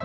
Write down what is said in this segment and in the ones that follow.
I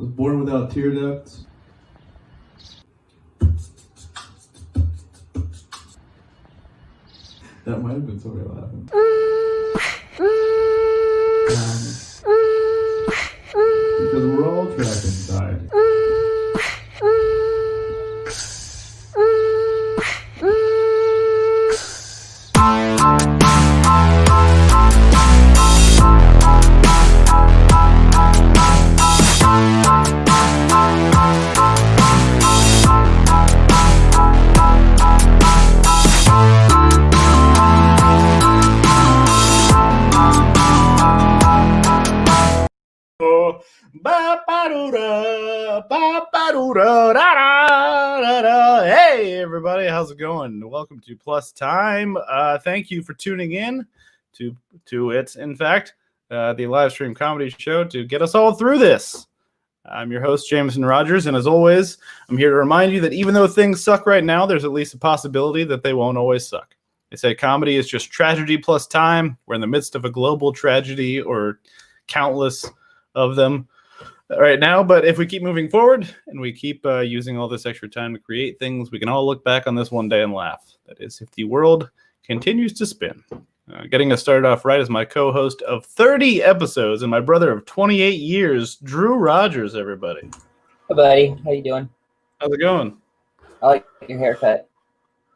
was born without tear ducts. That might have been sort of laughing. Because we're all trapped inside. Hey everybody, how's it going? Welcome to Plus Time. Thank you for tuning in to it. In fact, the live stream comedy show to get us all through this. I'm your host, Jameson Rogers, and as always, I'm here to remind you that even though things suck right now, there's at least a possibility that they won't always suck. They say comedy is just tragedy plus time. We're in the midst of a global tragedy, or countless of them right now, but if we keep moving forward and we keep using all this extra time to create things, we can all look back on this one day and laugh. That is, if the world continues to spin. Getting us started off right is my co-host of 30 episodes and my brother of 28 years, Drew Rogers, everybody. Hey, buddy. How you doing? How's it going? I like your haircut.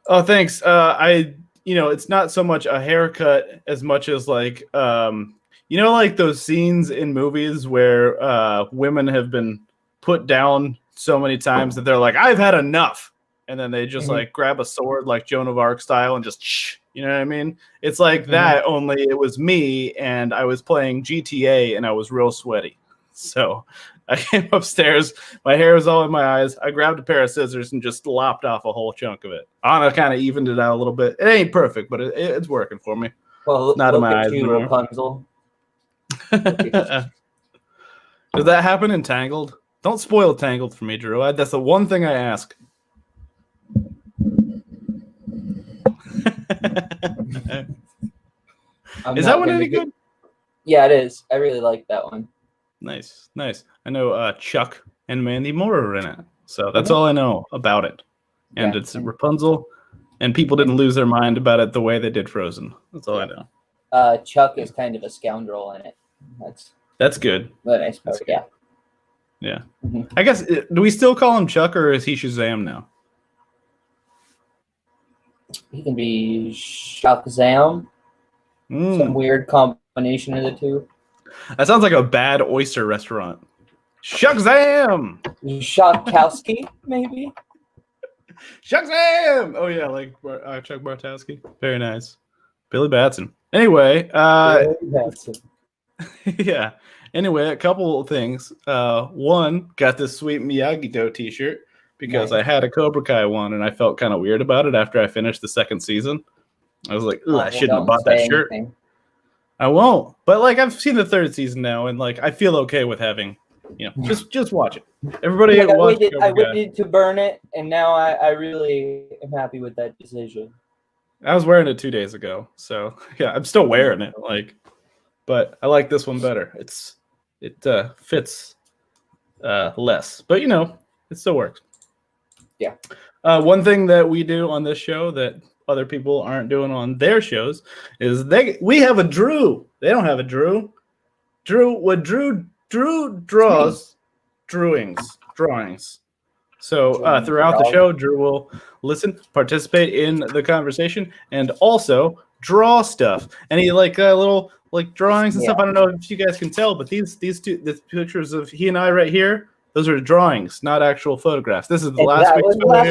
Oh, thanks. It's not so much a haircut as much as like, like those scenes in movies where women have been put down so many times that they're like, I've had enough. And then they just like grab a sword like Joan of Arc style and just, you know what I mean? It's like that, only it was me and I was playing GTA and I was real sweaty. So I came upstairs, my hair was all in my eyes. I grabbed a pair of scissors and just lopped off a whole chunk of it. Anna kind of evened it out a little bit. It ain't perfect, but it's working for me. Well, not in my eyes anymore. Rapunzel. Does that happen in Tangled? Don't spoil Tangled for me, Drew. That's the one thing I ask. Is that one any good? Yeah, it is. I really like that one. Nice. I know Chuck and Mandy Moore are in it, so that's all I know about it. And it's Rapunzel, and people didn't lose their mind about it the way they did Frozen. That's all I know. Chuck is kind of a scoundrel in it. That's good. But I suppose, yeah. Yeah. I guess, do we still call him Chuck, or is he Shazam now? He can be Shazam. Some weird combination of the two. That sounds like a bad oyster restaurant. Shazam! Shakowski, maybe? Shazam! Oh, yeah, like Chuck Bartowski. Very nice. Billy Batson. Anyway, yeah. Anyway, a couple of things. One, got this sweet Miyagi-Do t-shirt because I had a Cobra Kai one and I felt kind of weird about it after I finished the second season. I was like, Oh, I well, shouldn't have don't bought that say shirt. anything. I won't. But like I've seen the third season now, and like I feel okay with having, just watch it. Everybody Like, watch it. I waited to burn it, and now I really am happy with that decision. I was wearing it 2 days ago, so yeah, I'm still wearing it. Like, but I like this one better. It fits less, but it still works. Yeah. One thing that we do on this show that other people aren't doing on their shows is we have a Drew. They don't have a Drew. Drew draws drawings. So throughout the show, Drew will listen, participate in the conversation, and also draw stuff. Any little drawings and stuff. I don't know if you guys can tell, but these pictures of he and I right here, those are drawings, not actual photographs. This is last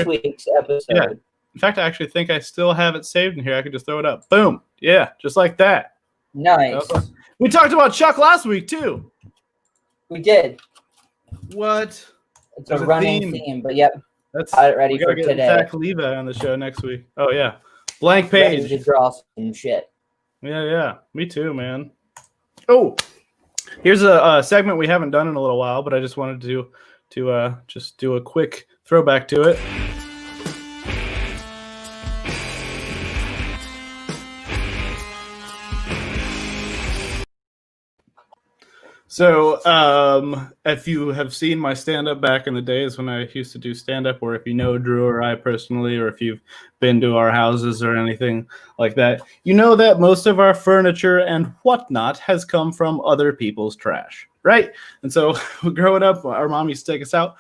week's episode. Yeah. In fact, I actually think I still have it saved in here. I could just throw it up. Boom. Yeah, just like that. Nice. We talked about Chuck last week too. We did. What? It's a running theme, but yep. That's ready for today. Zach Levi on the show next week. Oh yeah, blank page. Ready to draw some shit. Yeah. Me too, man. Oh, here's a segment we haven't done in a little while, but I just wanted to just do a quick throwback to it. So, if you have seen my stand-up back in the days when I used to do stand-up, or if you know Drew or I personally, or if you've been to our houses or anything like that, you know that most of our furniture and whatnot has come from other people's trash, right? And so, growing up, our mom used to take us out,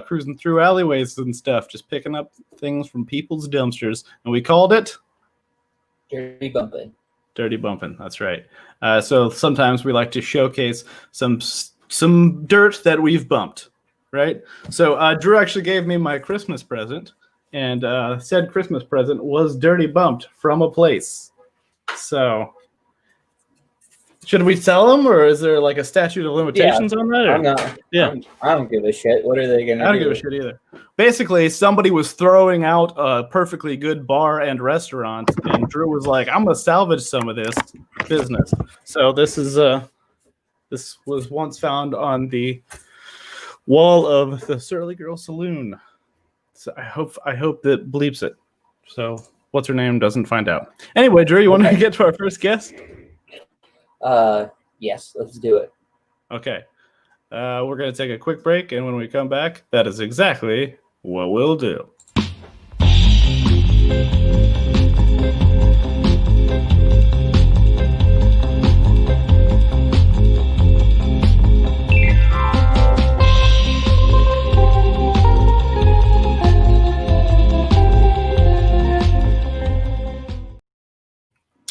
cruising through alleyways and stuff, just picking up things from people's dumpsters, and we called it Dirty Bumpin'. Dirty Bumpin', that's right. So sometimes we like to showcase some dirt that we've bumped, right? So Drew actually gave me my Christmas present, and said Christmas present was Dirty Bumped from a place. So should we tell them, or is there like a statute of limitations on that? Or? I don't give a shit. What are they gonna do? I don't give a shit either. Basically, somebody was throwing out a perfectly good bar and restaurant, and Drew was like, "I'm gonna salvage some of this business." So this was once found on the wall of the Surly Girl Saloon. So I hope that bleeps it. So what's her name doesn't find out. Anyway, Drew, you want to get to our first guest? Yes, let's do it. Okay. We're going to take a quick break, and when we come back, that is exactly what we'll do.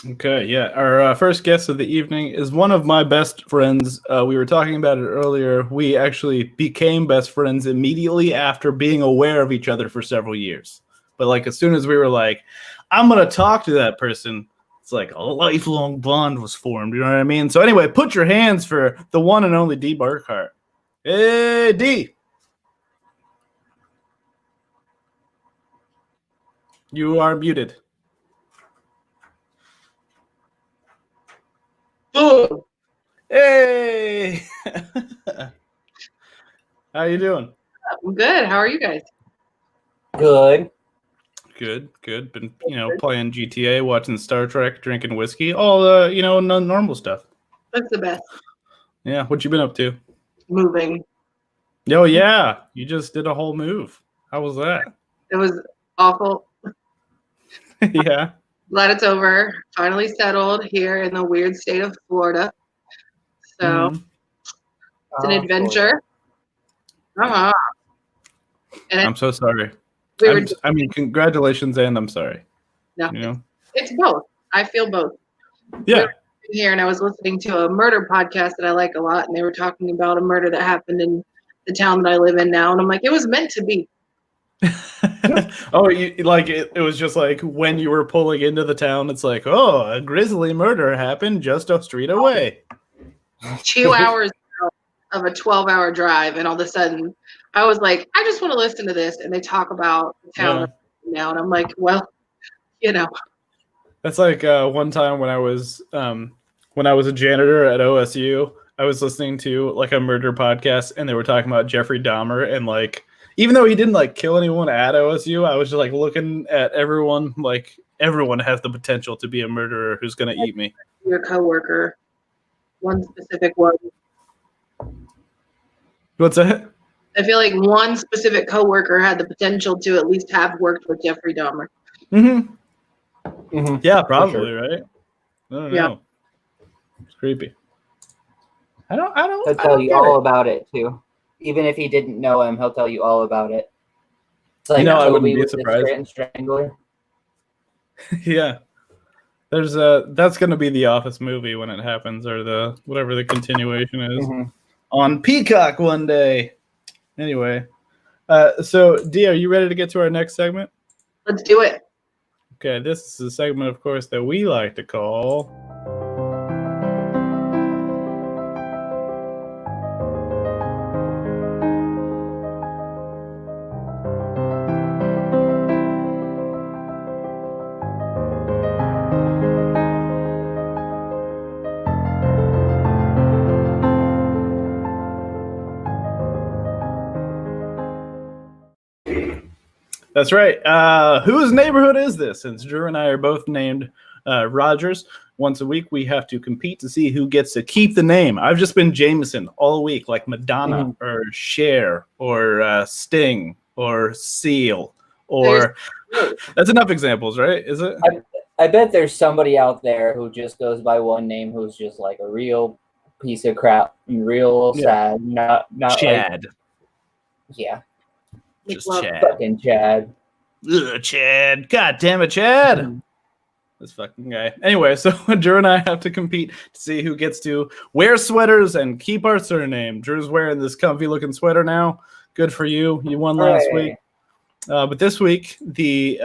Okay, yeah. Our first guest of the evening is one of my best friends. We were talking about it earlier. We actually became best friends immediately after being aware of each other for several years. But like as soon as we were like, I'm going to talk to that person, it's like a lifelong bond was formed. You know what I mean? So anyway, put your hands for the one and only D. Burkhart. Hey, D. You are muted. Boom. Hey. How you doing? I'm good. How are you guys? Good. Good. Been, playing GTA, watching Star Trek, drinking whiskey, all the, normal stuff. That's the best. Yeah. What you been up to? Moving. Oh, yeah. You just did a whole move. How was that? It was awful. Yeah. Glad it's over. Finally settled here in the weird state of Florida. So it's an adventure. Uh-huh. And I'm so sorry. Congratulations, and I'm sorry. No, it's both. I feel both. Yeah. Here, and I was listening to a murder podcast that I like a lot, and they were talking about a murder that happened in the town that I live in now, and I'm like, it was meant to be. Oh, it was just like when you were pulling into the town, it's like, oh, a grisly murder happened just a street away. 2 hours of a 12-hour drive, and all of a sudden I was like, I just want to listen to this, and they talk about the town now, and I'm like, well, That's like one time when I was a janitor at OSU. I was listening to like a murder podcast, and they were talking about Jeffrey Dahmer, and like even though he didn't like kill anyone at OSU, I was just like looking at everyone. Like everyone has the potential to be a murderer who's gonna eat me. Your coworker, one specific one. What's that? I feel like one specific coworker had the potential to at least have worked with Jeffrey Dahmer. Mm-hmm. Yeah, probably sure. right. I don't Yeah. know. It's creepy. I don't. He'll tell you all about it too. Even if he didn't know him, he'll tell you all about it. It's like I wouldn't Toby be with the surprised. Scranton Strangler. Yeah. There's that's gonna be the Office movie when it happens, or the whatever the continuation is on Peacock one day. Anyway, so Dee, are you ready to get to our next segment? Let's do it. Okay, this is a segment, of course, that we like to call. That's right. Whose neighborhood is this? Since Drew and I are both named Rogers, once a week we have to compete to see who gets to keep the name. I've just been Jameson all week, like Madonna or Cher or Sting or Seal or that's enough examples, right? Is it? I bet there's somebody out there who just goes by one name who's just like a real piece of crap and real sad. Not Chad. Like, yeah. Just Chad. Fucking Chad. Ugh, Chad. God damn it, Chad. This fucking guy. Anyway, so Drew and I have to compete to see who gets to wear sweaters and keep our surname. Drew's wearing this comfy looking sweater now. Good for you. You won last week. But this week, the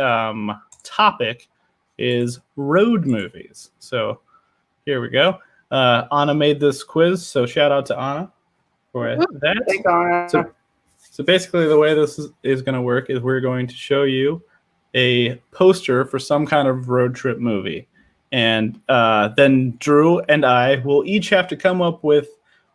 topic is road movies. So here we go. Anna made this quiz, so shout out to Anna for that. Thanks, Anna. So basically the way this is going to work is we're going to show you a poster for some kind of road trip movie. And then Drew and I will each have to come up with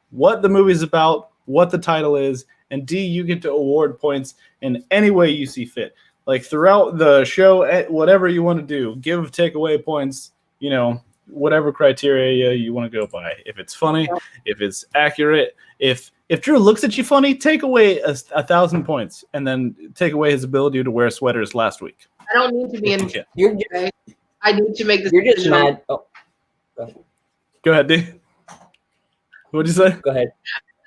what the movie's about, what the title is, and D, you get to award points in any way you see fit. Like throughout the show, whatever you want to do, take away points, whatever criteria you want to go by. If it's funny, if it's accurate, if Drew looks at you funny, take away 1,000 points, and then take away his ability to wear sweaters last week. I don't need to be in. Okay. I need to make this. You're just mad. Oh. Go ahead, D. What'd you say? Go ahead.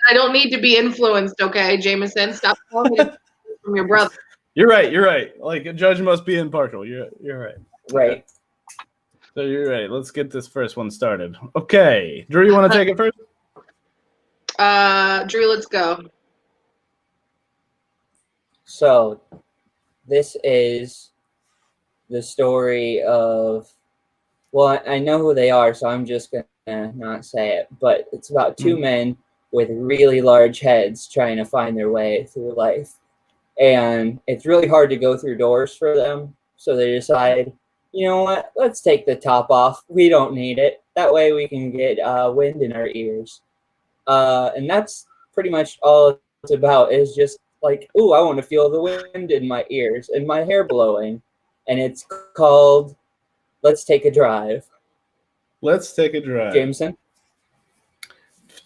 I don't need to be influenced, okay, Jameson? Stop calling me from your brother. You're right. Like a judge must be impartial. You're right. Right. So you're right. Let's get this first one started. Okay. Drew, you want to take it first? Drew, let's go. So, this is the story of, well, I know who they are, so I'm just going to not say it, but it's about two men with really large heads trying to find their way through life. And it's really hard to go through doors for them, so they decide, you know what, let's take the top off. We don't need it. That way we can get wind in our ears. And that's pretty much all it's about, is just like, ooh, I want to feel the wind in my ears and my hair blowing. And it's called Let's Take a Drive. Let's Take a Drive. Jameson?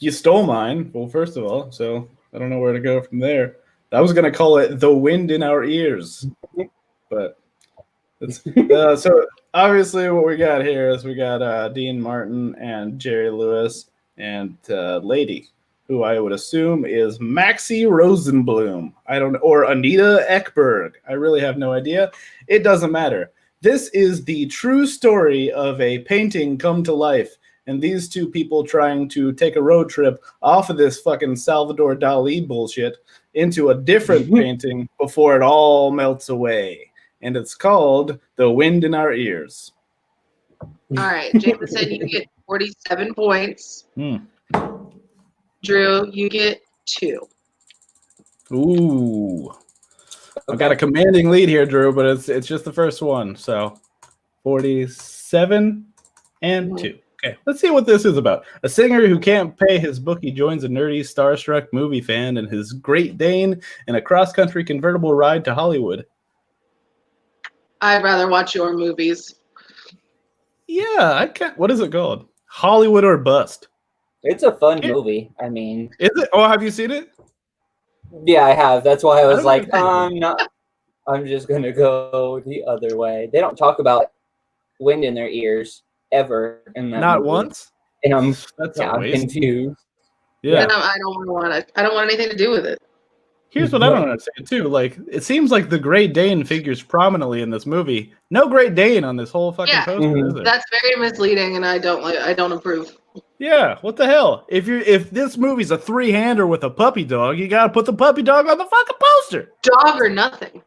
You stole mine. Well, first of all, so I don't know where to go from there. I was going to call it The Wind in Our Ears. But it's, so obviously what we got here is we got Dean Martin and Jerry Lewis and Lady, who I would assume is Maxie Rosenblum. I don't know, or Anita Ekberg. I really have no idea. It doesn't matter. This is the true story of a painting come to life, and these two people trying to take a road trip off of this fucking Salvador Dali bullshit into a different painting before it all melts away. And it's called The Wind in Our Ears. All right, Jameson, you get 47 points. Drew, you get 2. Ooh. I've got a commanding lead here, Drew, but it's just the first one. So 46. 7 and 2. Okay, let's see what this is about. A singer who can't pay his bookie joins a nerdy, starstruck movie fan and his Great Dane in a cross-country convertible ride to Hollywood. I'd rather watch your movies. Yeah, I can't. What is it called? Hollywood or Bust. It's a fun movie. I mean, Is it? Oh, have you seen it? yeah, I have. That's why I was don't like, know. I'm just gonna go the other way. They don't talk about wind in their ears ever in that Not movie. once. And I'm That's a I'm waste. confused. Yeah. And I don't want it. I don't want anything to do with it. Here's what I don't understand too. Like, it seems like the Great Dane figures prominently in this movie. No Great Dane on this whole fucking Yeah. poster, is there? That's very misleading, and I don't approve. Yeah, what the hell? If this movie's a 3-hander with a puppy dog, you gotta put the puppy dog on the fucking poster. Dog or nothing.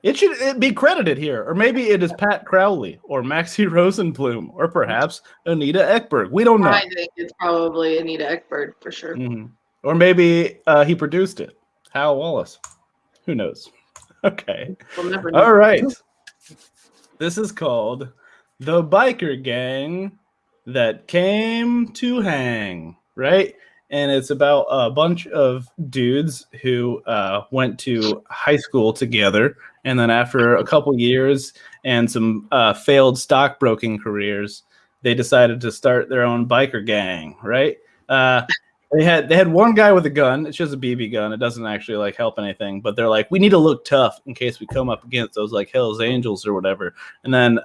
It should be credited here, or maybe it is Pat Crowley or Maxie Rosenblum, or perhaps Anita Ekberg. We don't know. I think it's probably Anita Ekberg for sure. Mhm. Or maybe he produced it. Hal Wallace. Who knows? Okay. We'll never know. All right. This is called The Biker Gang That Came to Hang, right? And it's about a bunch of dudes who went to high school together. And then after a couple years and some failed stockbroking careers, they decided to start their own biker gang, right? They had one guy with a gun. It's just a BB gun. It doesn't actually like help anything. But they're like, we need to look tough in case we come up against those like Hell's Angels or whatever. And then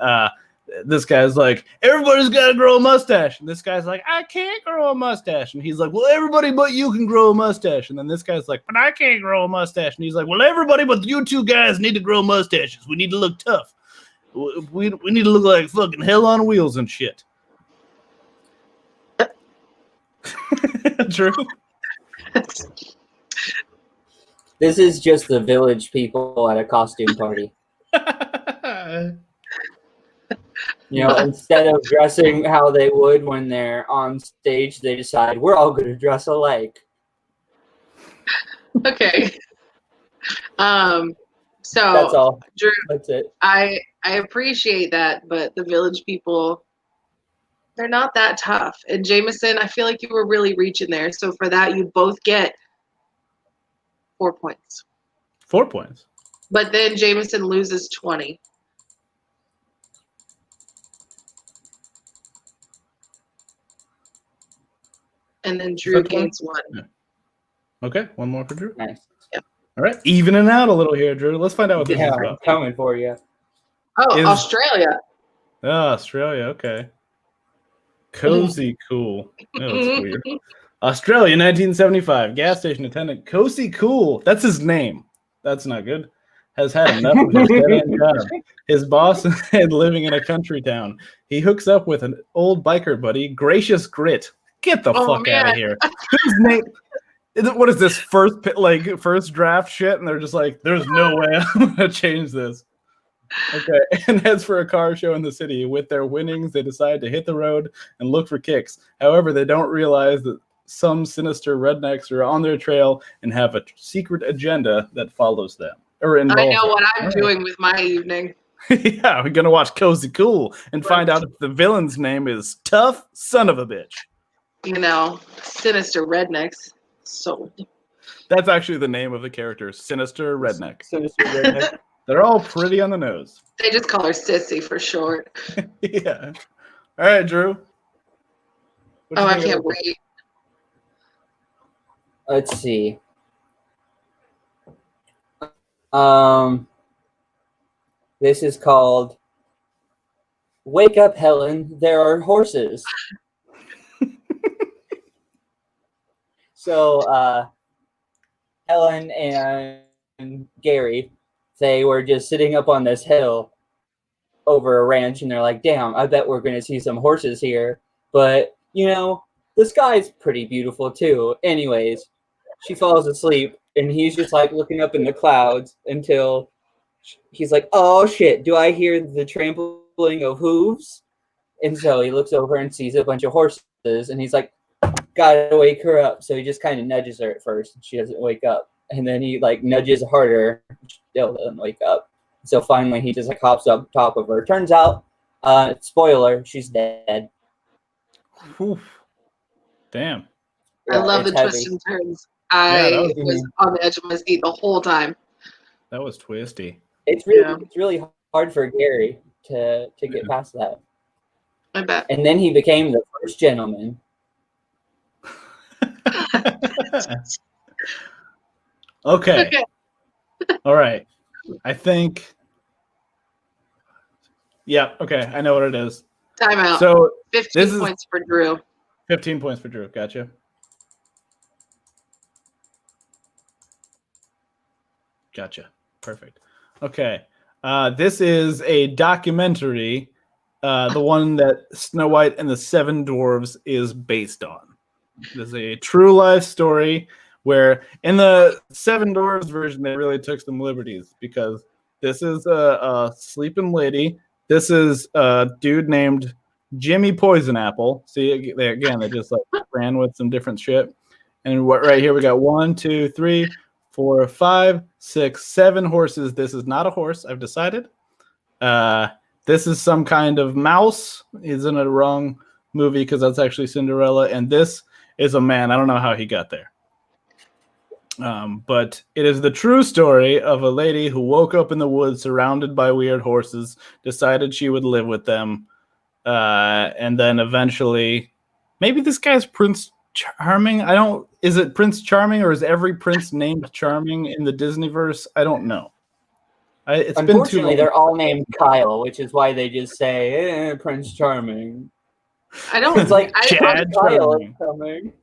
this guy's like, everybody's got to grow a mustache. And this guy's like, I can't grow a mustache. And he's like, well, everybody but you can grow a mustache. And then this guy's like, but I can't grow a mustache. And he's like, well, everybody but you two guys need to grow mustaches. We need to look tough. We need to look like fucking hell on wheels and shit. True. This is just the village people at a costume party. You know, instead of dressing how they would when they're on stage, they decide we're all going to dress alike. Okay. So That's all. Drew, That's it. I appreciate that, but the village people, they're not that tough. And Jameson, I feel like you were really reaching there. So for that, you both get 4 points. 4 points. But then Jameson loses 20. And then Drew gains 1. Yeah. Okay, one more for Drew. Nice. All right, evening out a little here, Drew. Let's find out what this Yeah, is I'm about. coming for you. Oh, Australia. Oh, Australia, okay. Cozy Cool. That looks weird. Australia, 1975. Gas station attendant Cozy Cool. That's his name. That's not good. Has had enough of his dead-end job. His boss and living in a country town. He hooks up with an old biker buddy, Gracious Grit. Get the fuck out of here. Whose name? What is this first draft shit? And they're just like, there's no way I'm gonna change this. Okay, and heads for a car show in the city. With their winnings, they decide to hit the road and look for kicks. However, they don't realize that some sinister rednecks are on their trail and have a secret agenda that follows them. Or involves I know them. what I'm doing with my evening. Yeah, we're gonna watch Cozy Cool and find out if the villain's name is Tough Son of a Bitch. You know, sinister rednecks. Sold. That's actually the name of the character, Sinister Redneck. Sinister redneck. They're all pretty on the nose. They just call her Sissy for short. Yeah. All right, Drew. What do you I think can't of- wait. Let's see. This is called Wake Up, Helen, There Are Horses. So, Helen and Gary, they were just sitting up on this hill over a ranch, and they're like, damn, I bet we're going to see some horses here. But, you know, the sky's pretty beautiful, too. Anyways, she falls asleep, and he's just, like, looking up in the clouds until he's like, oh, shit, do I hear the trampling of hooves? And so he looks over and sees a bunch of horses, and he's like, gotta wake her up. So he just kind of nudges her at first, and she doesn't wake up. And then he, like, nudges harder, still doesn't wake up. So finally he just, like, hops up top of her. Turns out Spoiler, she's dead. Oof. Damn. I love the it's twists heavy. and turns. Yeah, I that was on the edge of my seat the whole time. That was twisty. It's really hard for Gary to get past that. I bet. And then he became the first gentleman. Okay. All right. I think. Yeah. Okay. I know what it is. Time out. So 15 points for Drew. 15 points for Drew. Gotcha. Gotcha. Perfect. Okay. This is a documentary, the one that Snow White and the Seven Dwarves is based on. This is a true life story where in the Seven Dwarves version, they really took some liberties because this is a sleeping lady. This is a dude named Jimmy Poison Apple. See, they just like ran with some different shit. And right here we got 1, 2, 3, 4, 5, 6, 7 horses. This is not a horse, I've decided. This is some kind of mouse. He's in a wrong movie because that's actually Cinderella. And this is a man. I don't know how he got there. But it is the true story of a lady who woke up in the woods surrounded by weird horses, decided she would live with them. And then eventually, maybe this guy's Prince Charming. Is it Prince Charming or is every prince named Charming in the Disneyverse? I don't know. It's been too long. Unfortunately, they're all named Kyle, which is why they just say Prince Charming. I don't. It's like Chad Kyle Charming. is coming.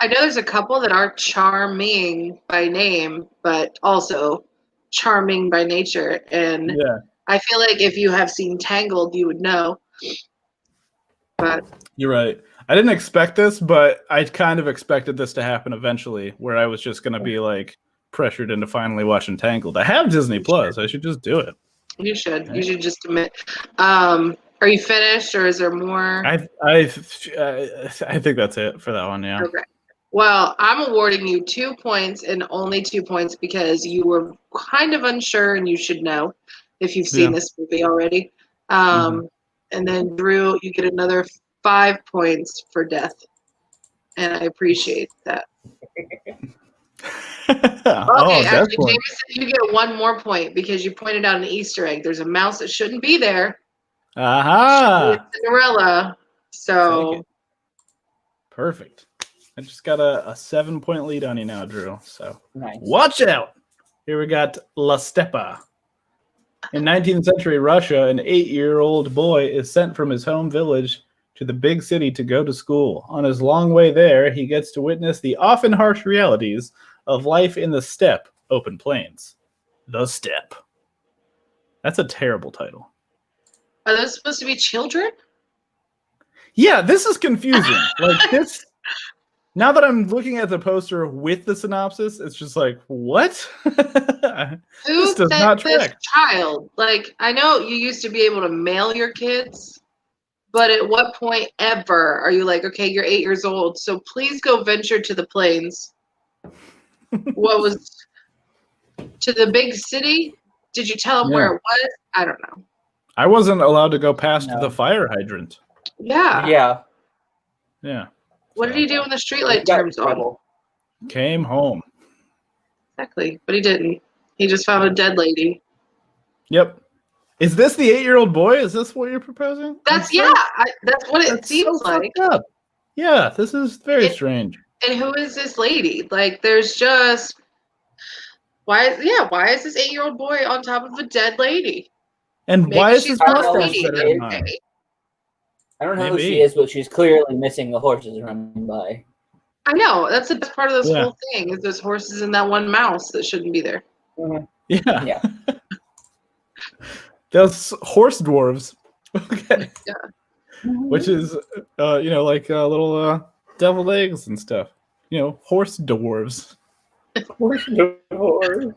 I know there's a couple that are charming by name, but also charming by nature. And Yeah, I feel like if you have seen Tangled, you would know. But you're right. I didn't expect this, but I kind of expected this to happen eventually, where I was just going to be like pressured into finally watching Tangled. I have Disney Plus. I should just do it. you should. You should just commit. Are you finished, or is there more? I think that's it for that one. Yeah. Okay. Well, I'm awarding you 2 points and only 2 points because you were kind of unsure, and you should know if you've seen this movie already. And then Drew, you get another 5 points for death, and I appreciate that. Okay, actually, Jameson, you get 1 more point because you pointed out an Easter egg. There's a mouse that shouldn't be there. Aha! Cinderella. So perfect. I just got a 7-point lead on you now, Drew. So Nice. watch out. Here we got La Stepa. In 19th century Russia, an 8-year-old boy is sent from his home village to the big city to go to school. On his long way there, he gets to witness the often harsh realities of life in the steppe, open plains. The Steppe. That's a terrible title. are those supposed to be children? Yeah, this is confusing. Like this. Now that I'm looking at the poster with the synopsis, it's just like, what? Who This does sent not this track. child? Like, I know you used to be able to mail your kids, but at what point ever are you like, okay, you're 8 years old, so please go venture to the plains? What was to the big city? Did you tell him where it was? I don't know. I wasn't allowed to go past No. the fire hydrant. Yeah. Yeah. Yeah. What did he do when the streetlight Got turns on? trouble. Came home. Exactly, but he didn't. He just found a dead lady. Yep. Is this the 8-year-old boy? Is this what you're proposing? That's that's what it seems like. fucked up. Yeah, this is very It- strange. And who is this lady? Like, there's just why is this 8-year-old boy on top of a dead lady? And Maybe why is she's his not mustache lady, better is than mine? Okay. I don't know who Maybe. she is, but she's clearly missing the horses running by. I know. That's the best part of this Yeah. whole thing is those horses and that one mouse that shouldn't be there. Yeah. Yeah. Those horse dwarves. Okay. Yeah. Which is, like little deviled eggs and stuff. Horse dwarves. Horse divorce.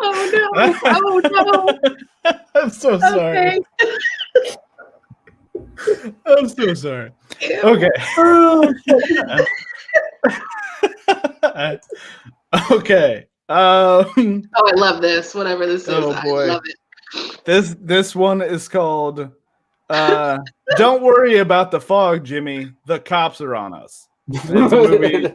Oh no! Oh no! I'm so sorry. Okay. I'm so sorry. Ew. Okay. Okay. Oh, I love this. Whatever this is, Oh, I boy. love it. This one is called Don't Worry About the Fog, Jimmy. The Cops Are on Us. It's a movie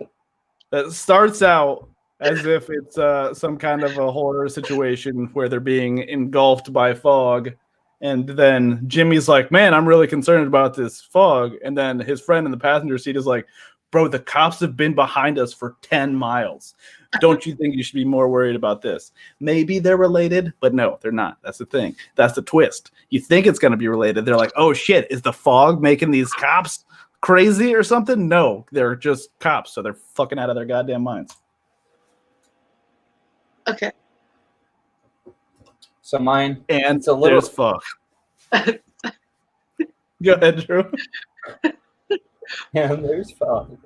that starts out as if it's some kind of a horror situation where they're being engulfed by fog. And then Jimmy's like, man, I'm really concerned about this fog. And then his friend in the passenger seat is like, bro, the cops have been behind us for 10 miles. Don't you think you should be more worried about this? Maybe they're related, but no, they're not. That's the thing. That's the twist. You think it's going to be related. They're like, oh, shit, is the fog making these cops crazy or something? No, they're just cops, so they're fucking out of their goddamn minds. Okay. So mine, And it's a little. there's fog. Go ahead, Drew. Yeah, there's fog.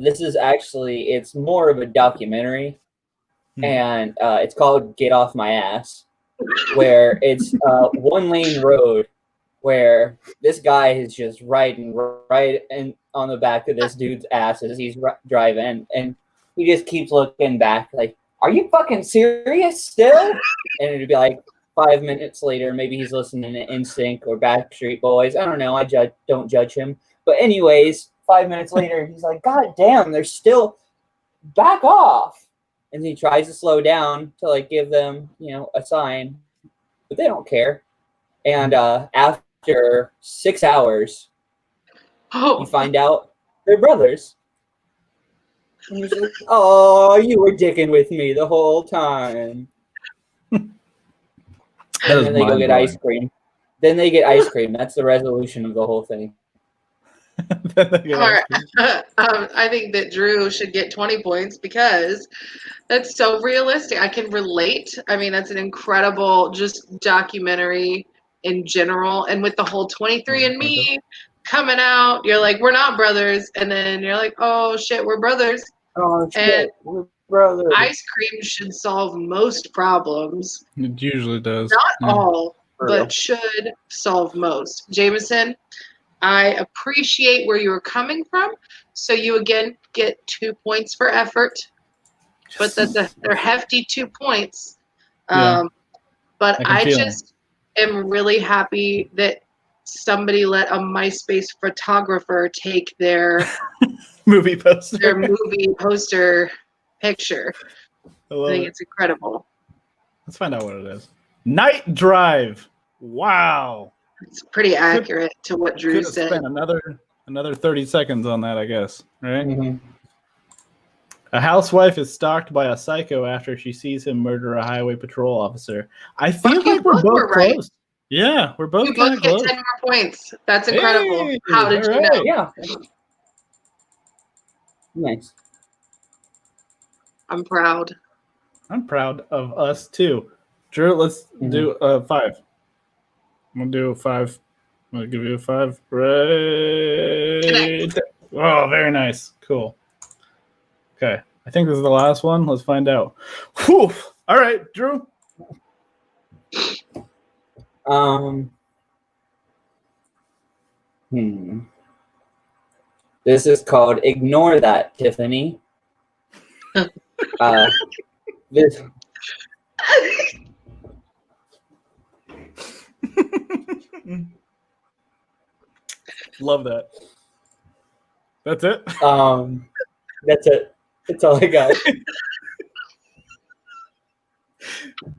This is actually, it's more of a documentary, and it's called Get Off My Ass, where it's one lane road where this guy is just riding right in on the back of this dude's ass as he's driving, and he just keeps looking back like, are you fucking serious still? And it'd be like 5 minutes later, maybe he's listening to NSYNC or Backstreet Boys. I don't know. I don't judge him. But anyways, 5 minutes later, he's like, God damn, they're still back off. And he tries to slow down to like give them, a sign, but they don't care. And after 6 hours, you find out they're brothers. And he's like, oh, you were dicking with me the whole time. And then they go get ice cream. Then they get ice cream. That's the resolution of the whole thing. All right. I think that Drew should get 20 points because that's so realistic. I can relate. I mean, that's an incredible just documentary in general. And with the whole 23andMe coming out, you're like, we're not brothers. And then you're like, oh, shit, we're brothers. Oh, shit, and we're brothers. Ice cream should solve most problems. It usually does. Not all, but should solve most. Jameson, I appreciate where you were coming from. So you again get 2 points for effort, but they're hefty 2 points. But I just am really happy that somebody let a MySpace photographer take their movie poster picture. I think it's incredible. Let's find out what it is. Night Drive. Wow. It's pretty accurate to what Drew said. Spent another 30 seconds on that, I guess. Right? Mm-hmm. A housewife is stalked by a psycho after she sees him murder a highway patrol officer. I feel like we're both right. close. Yeah, we're both You kind both of get close. 10 more points. That's incredible. Hey, How did you all know? right. Yeah. Nice. I'm proud. I'm proud of us too. Drew, let's do 5. I'm gonna do a 5. I'm gonna give you a 5. Right. Oh, very nice. Cool. Okay. I think this is the last one. Let's find out. Whew. All right, Drew. This is called Ignore That, Tiffany. This Love that. That's it. That's it. That's all I got.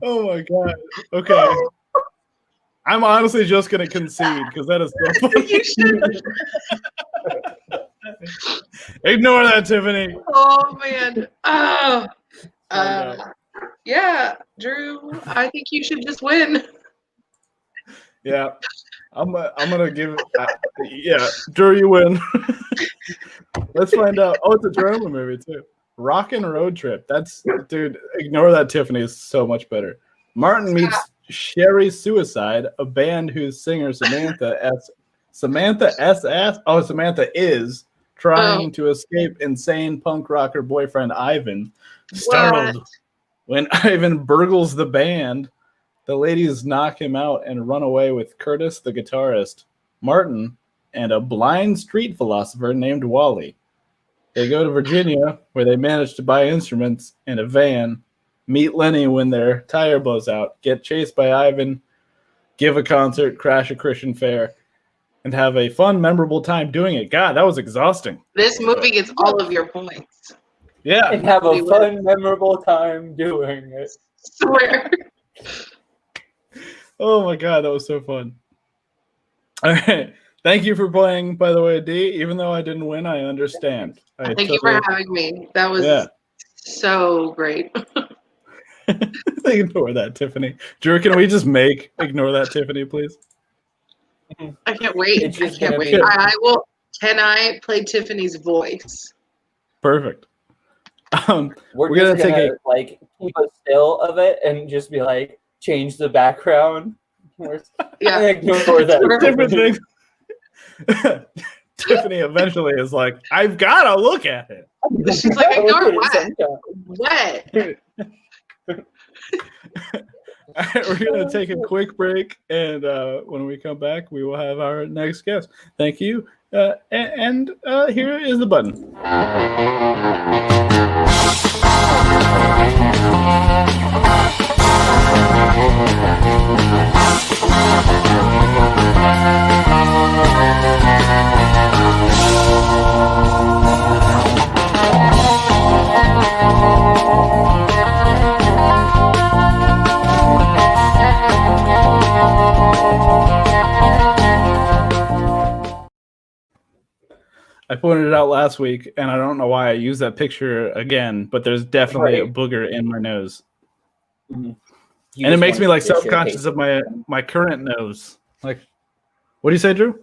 Oh my god. Okay. I'm honestly just gonna concede because that is so funny. You should. Ignore that, Tiffany. Oh man. Yeah, Drew. I think you should just win. Yeah. I'm gonna give yeah, Drew, you win. Let's find out. Oh, it's a German movie too. Rockin' Road Trip. That's dude, Ignore That, Tiffany is so much better. Martin meets Sherry Suicide, a band whose singer Samantha is trying to escape insane punk rocker boyfriend Ivan. Startled when Ivan burgles the band, the ladies knock him out and run away with Curtis, the guitarist, Martin, and a blind street philosopher named Wally. They go to Virginia, where they manage to buy instruments and a van, meet Lenny when their tire blows out, get chased by Ivan, give a concert, crash a Christian fair, and have a fun, memorable time doing it. God, that was exhausting. This movie gets all of your points. Yeah. And have a fun, memorable time doing it. Swear. Oh my God, that was so fun. All right. Thank you for playing, by the way, D. Even though I didn't win, I understand. Thank you for having me. That was so great. Ignore that, Tiffany. Drew, can we just ignore that, Tiffany, please? I can't wait. It's I just can't gonna wait. be- I will. Can I play Tiffany's voice? Perfect. We're gonna just gonna like keep a still of it and just be like change the background. Yeah. Ignore that. Different thing. Tiffany eventually is like, I've got to look at it. She's like, ignore Look at what? it What? All right, we're going to take a quick break, and when we come back, we will have our next guest. Thank you. And here is the button. I pointed it out last week, and I don't know why I used that picture again, but there's definitely a booger in my nose. Mhm. And it makes me like self-conscious of my current nose. Like, what do you say, Drew?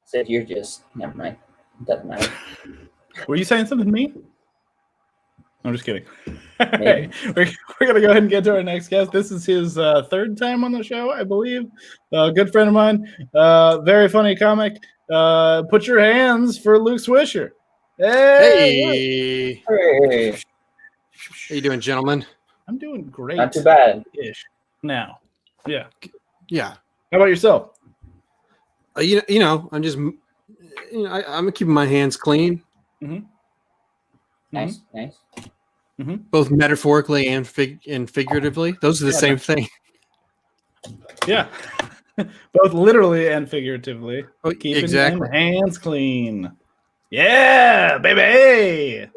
Said you're just never mind. Doesn't matter. Were you saying something to me? I'm just kidding. Maybe. We're going to go ahead and get to our next guest. This is his third time on the show, I believe. Good friend of mine. Very funny comic. Put your hands for Luke Swisher. Hey. Hey, How you doing, gentlemen? I'm doing great. not too bad. Ish. Now. Yeah. Yeah. How about yourself? You know, I'm just, I'm keeping my hands clean, Nice, nice. both metaphorically and figuratively. Those are the same thing. Yeah. Both literally and figuratively. Oh, Keeping exactly. them hands clean. Yeah, baby.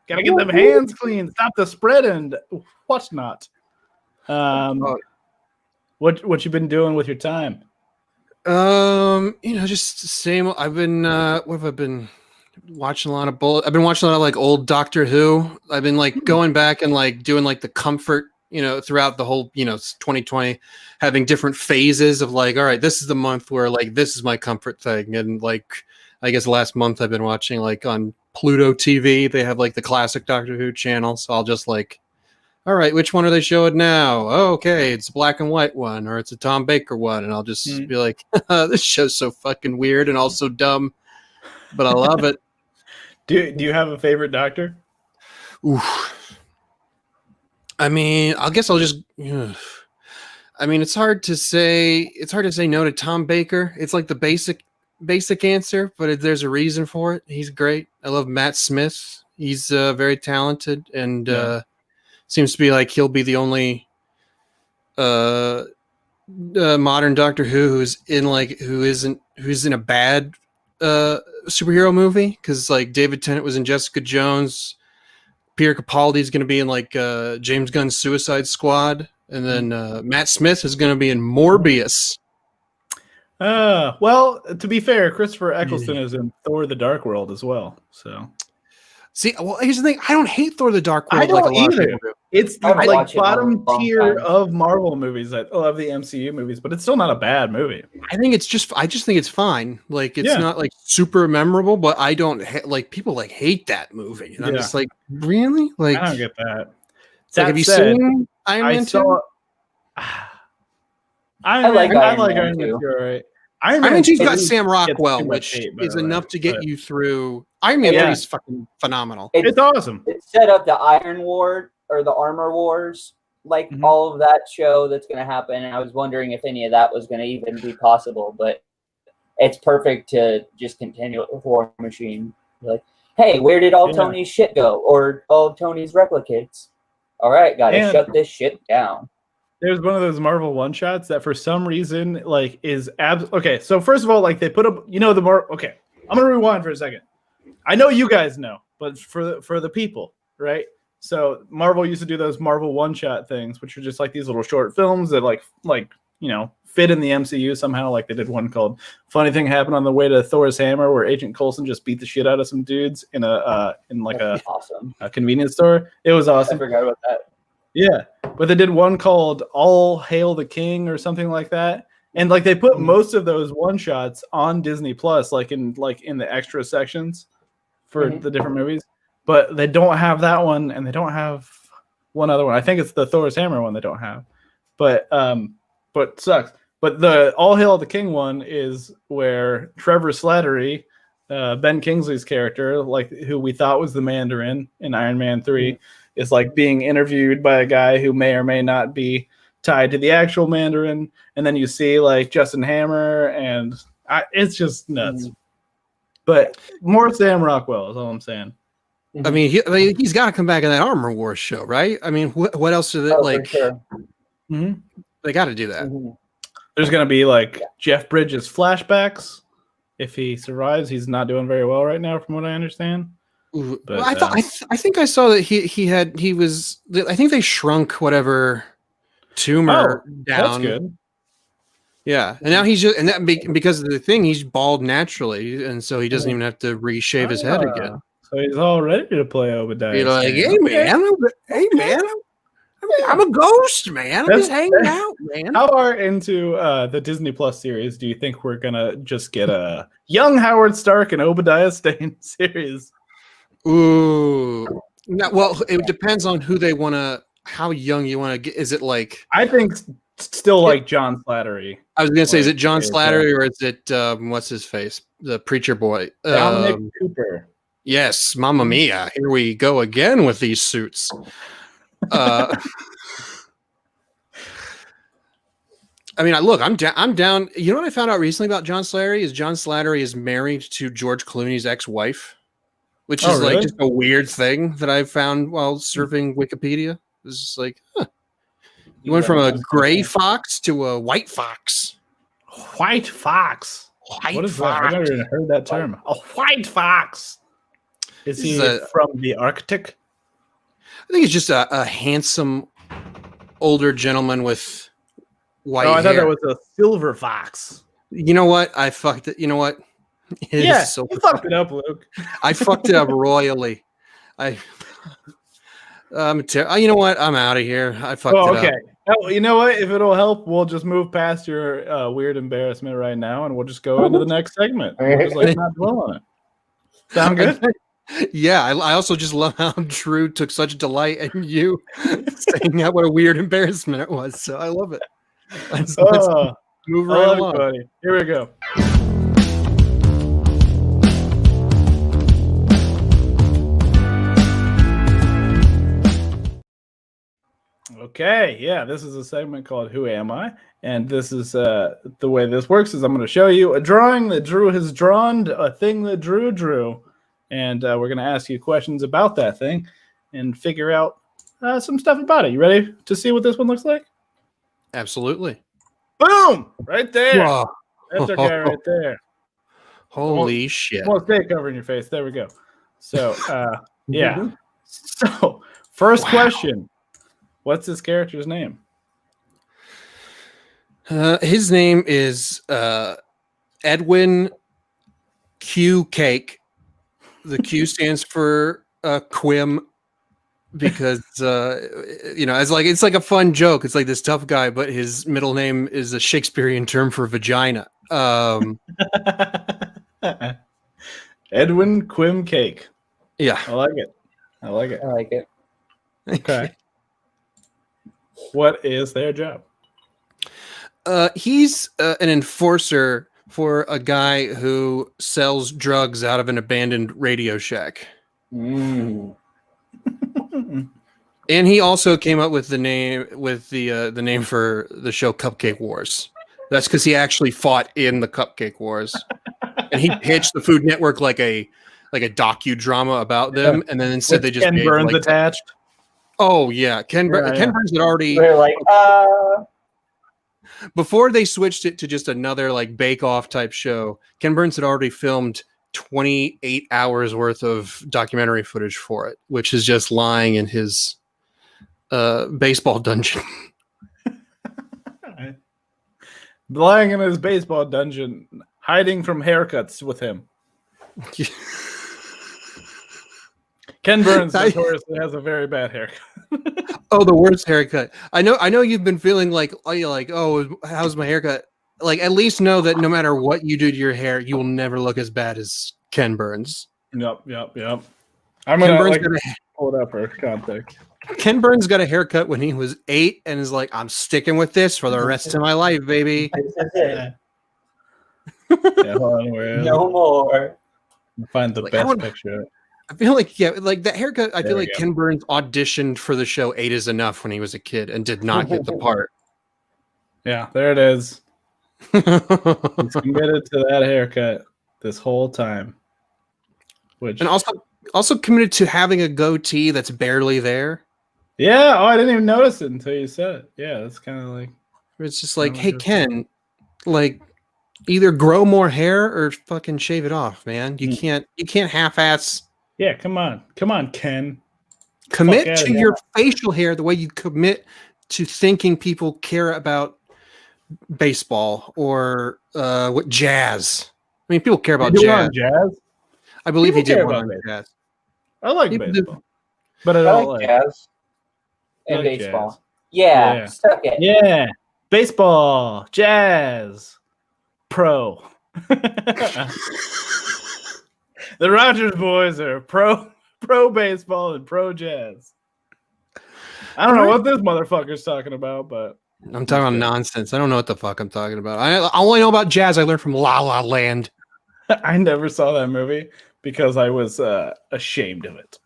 Gotta get them hands clean. Stop the spread and whatnot. What you been doing with your time? Just the same. I've been, what have I been watching? A lot of I've been watching a lot of like old Doctor Who. I've been like going back and like doing like the comfort, throughout the whole, 2020, having different phases of like, all right, this is the month where like this is my comfort thing, and like I guess last month I've been watching like on Pluto TV. They have like the classic Doctor Who channel, so I'll just like, all right, which one are they showing now? Oh, okay, it's a black and white one, or it's a Tom Baker one, and I'll just be like, this show's so fucking weird and also dumb, but I love it. Do you have a favorite Doctor? Oof. I mean, I guess I'll just. I mean, it's hard to say. It's hard to say no to Tom Baker. It's like the basic answer, but there's a reason for it. He's great. I love Matt Smith. He's very talented, and seems to be like he'll be the only modern Doctor who's in a bad superhero movie, because like David Tennant was in Jessica Jones. Peter Capaldi's going to be in like James Gunn's Suicide Squad, and then Matt Smith is going to be in Morbius. Well, to be fair, Christopher Eccleston is in Thor: The Dark World as well. So, see, well, here's the thing: I don't hate Thor: The Dark World. I don't like a lot either. of people do. It's I haven't like watched it in a bottom long tier time. of Marvel movies of the MCU movies, but it's still not a bad movie. I just think it's fine. Like it's Yeah. not like super memorable, but I don't like people like hate that movie, and I'm Yeah. just like, really? Like, I don't get that. it's like, have you seen Iron Man 2? I like like Iron Man Iron Man 2. 2, all right. Iron Man 2's got 3 Sam gets Rockwell, too much which hate, by is the way, enough to get but- you through. Iron Man Yeah. 3 is fucking phenomenal. It's awesome. It set up the Iron War or the Armor Wars, like Mhm. all of that show that's going to happen. And I was wondering if any of that was going to even be possible, but it's perfect to just continue it with War Machine. Like, hey, where did all Yeah. Tony's shit go? Or all of Tony's replicates? All right, gotta And- shut this shit down. There's one of those Marvel one shots that for some reason like is okay. So first of all, like they put up, okay. I'm gonna rewind for a second. I know you guys know, but for the people, right? So Marvel used to do those Marvel one shot things, which are just like these little short films that like fit in the MCU somehow. Like they did one called "Funny Thing Happened on the Way to Thor's Hammer," where Agent Coulson just beat the shit out of some dudes in Awesome. a convenience store. It was awesome. I forgot about that. Yeah, but they did one called "All Hail the King" or something like that, and like they put most of those one shots on Disney Plus, like in the extra sections for the different movies. But they don't have that one, and they don't have one other one. I think it's the Thor's Hammer one they don't have, but it sucks. But the "All Hail the King" one is where Trevor Slattery, Ben Kingsley's character, like who we thought was the Mandarin in Iron Man 3. Is like being interviewed by a guy who may or may not be tied to the actual Mandarin, and then you see like Justin Hammer, and it's just nuts. But more Sam Rockwell is all I'm saying. I mean, he's got to come back in that Armor Wars show, right? I mean, what else do they like? For sure. They got to do that. There's gonna be like Jeff Bridges flashbacks. If he survives, he's not doing very well right now, from what I understand. But, I think I saw that he was. I think they shrunk whatever tumor down. That's good. Yeah, and now he's just because of the thing, he's bald naturally, and so he doesn't even have to reshave his head again. So he's all ready to play Obadiah. You're like, hey man, I'm a ghost, man. I'm just hanging out, man. How far into the Disney Plus series do you think we're gonna just get a young Howard Stark and Obadiah Stane series? Ooh. No, well, it depends on who they want to, how young you want to get. Is it like? I think still like John Slattery. I was gonna say, is it John Slattery or is it what's his face, the preacher boy, Dominic Cooper? Yes, Mamma Mia! Here we go again with these suits. I mean, look, I'm down. You know what I found out recently about John Slattery is John Slattery is married to George Clooney's ex-wife. Which is really? like just a weird thing that I found while surfing Wikipedia. It's just like, you went from a gray fox to a white fox. White fox. What is that? I've never even heard that term. A white fox. Is he from the Arctic? I think it's just a handsome older gentleman with white hair. I thought that was a silver fox. You know what? I fucked it. You know what? You fucked it up, Luke. I fucked it up royally. You know what? I'm out of here. I fucked it up. Oh, you know what? If it'll help, we'll just move past your weird embarrassment right now, and we'll just go into the next segment. We'll just like not dwell on it. Sound good? Yeah. I also just love how Drew took such delight in you saying out what a weird embarrassment it was. So I love it. Let's move right along. Buddy. Here we go. Okay, yeah, this is a segment called Who Am I? And this is the way this works is I'm going to show you a drawing that Drew has drawn, a thing that Drew drew, and we're going to ask you questions about that thing and figure out some stuff about it. You ready to see what this one looks like? Absolutely. Boom! Right there. Whoa. That's our guy right there. Holy shit. Well, stay covering your face. There we go. So, yeah. So, first question. What's this character's name? His name is Edwin Q Cake. The Q stands for Quim because it's like a fun joke. It's like this tough guy, but his middle name is a Shakespearean term for vagina. Edwin Quim Cake. Yeah, I like it. I like it. Okay. What is their job? He's an enforcer for a guy who sells drugs out of an abandoned Radio Shack. Mm. And he also came up with the name the name for the show Cupcake Wars. That's because he actually fought in the Cupcake Wars, and he pitched the Food Network like a docudrama about them, and then instead they just Ken made Burns like, attached. Oh yeah, Ken Burns had already They're like, before they switched it to just another like Bake Off type show. Ken Burns had already filmed 28 hours worth of documentary footage for it, which is just lying in his baseball dungeon. Lying in his baseball dungeon, hiding from haircuts with him. Ken Burns notoriously has a very bad haircut. Oh, the worst haircut. I know you've been feeling like, oh, how's my haircut? Like, at least know that no matter what you do to your hair, you will never look as bad as Ken Burns. Yep. I'm gonna pull it up for context. Ken Burns got a haircut when he was 8 and is like, I'm sticking with this for the rest of my life, baby. Yeah, hold on, no more. Find the best picture. I feel like, like that haircut. I feel like go. Ken Burns auditioned for the show 8 is Enough when he was a kid and did not get the part. Yeah, there it is. He's committed to that haircut this whole time. And also committed to having a goatee that's barely there. Yeah, I didn't even notice it until you said it. Yeah, that's kind of like it's just like, hey Ken, like either grow more hair or fucking shave it off, man. You can't half-ass. Yeah, come on, Ken. Commit to your facial hair the way you commit to thinking people care about baseball or what jazz. I mean, people care about jazz. I believe people he did one on jazz. I like baseball, but I don't like jazz and like baseball. Jazz. Yeah, stuck it. Yeah, baseball, jazz, pro. The Rogers boys are pro baseball and pro jazz. I don't know what this motherfucker's talking about, but I'm talking about nonsense. I don't know what the fuck I'm talking about. I only know about jazz I learned from La La Land. I never saw that movie because I was ashamed of it.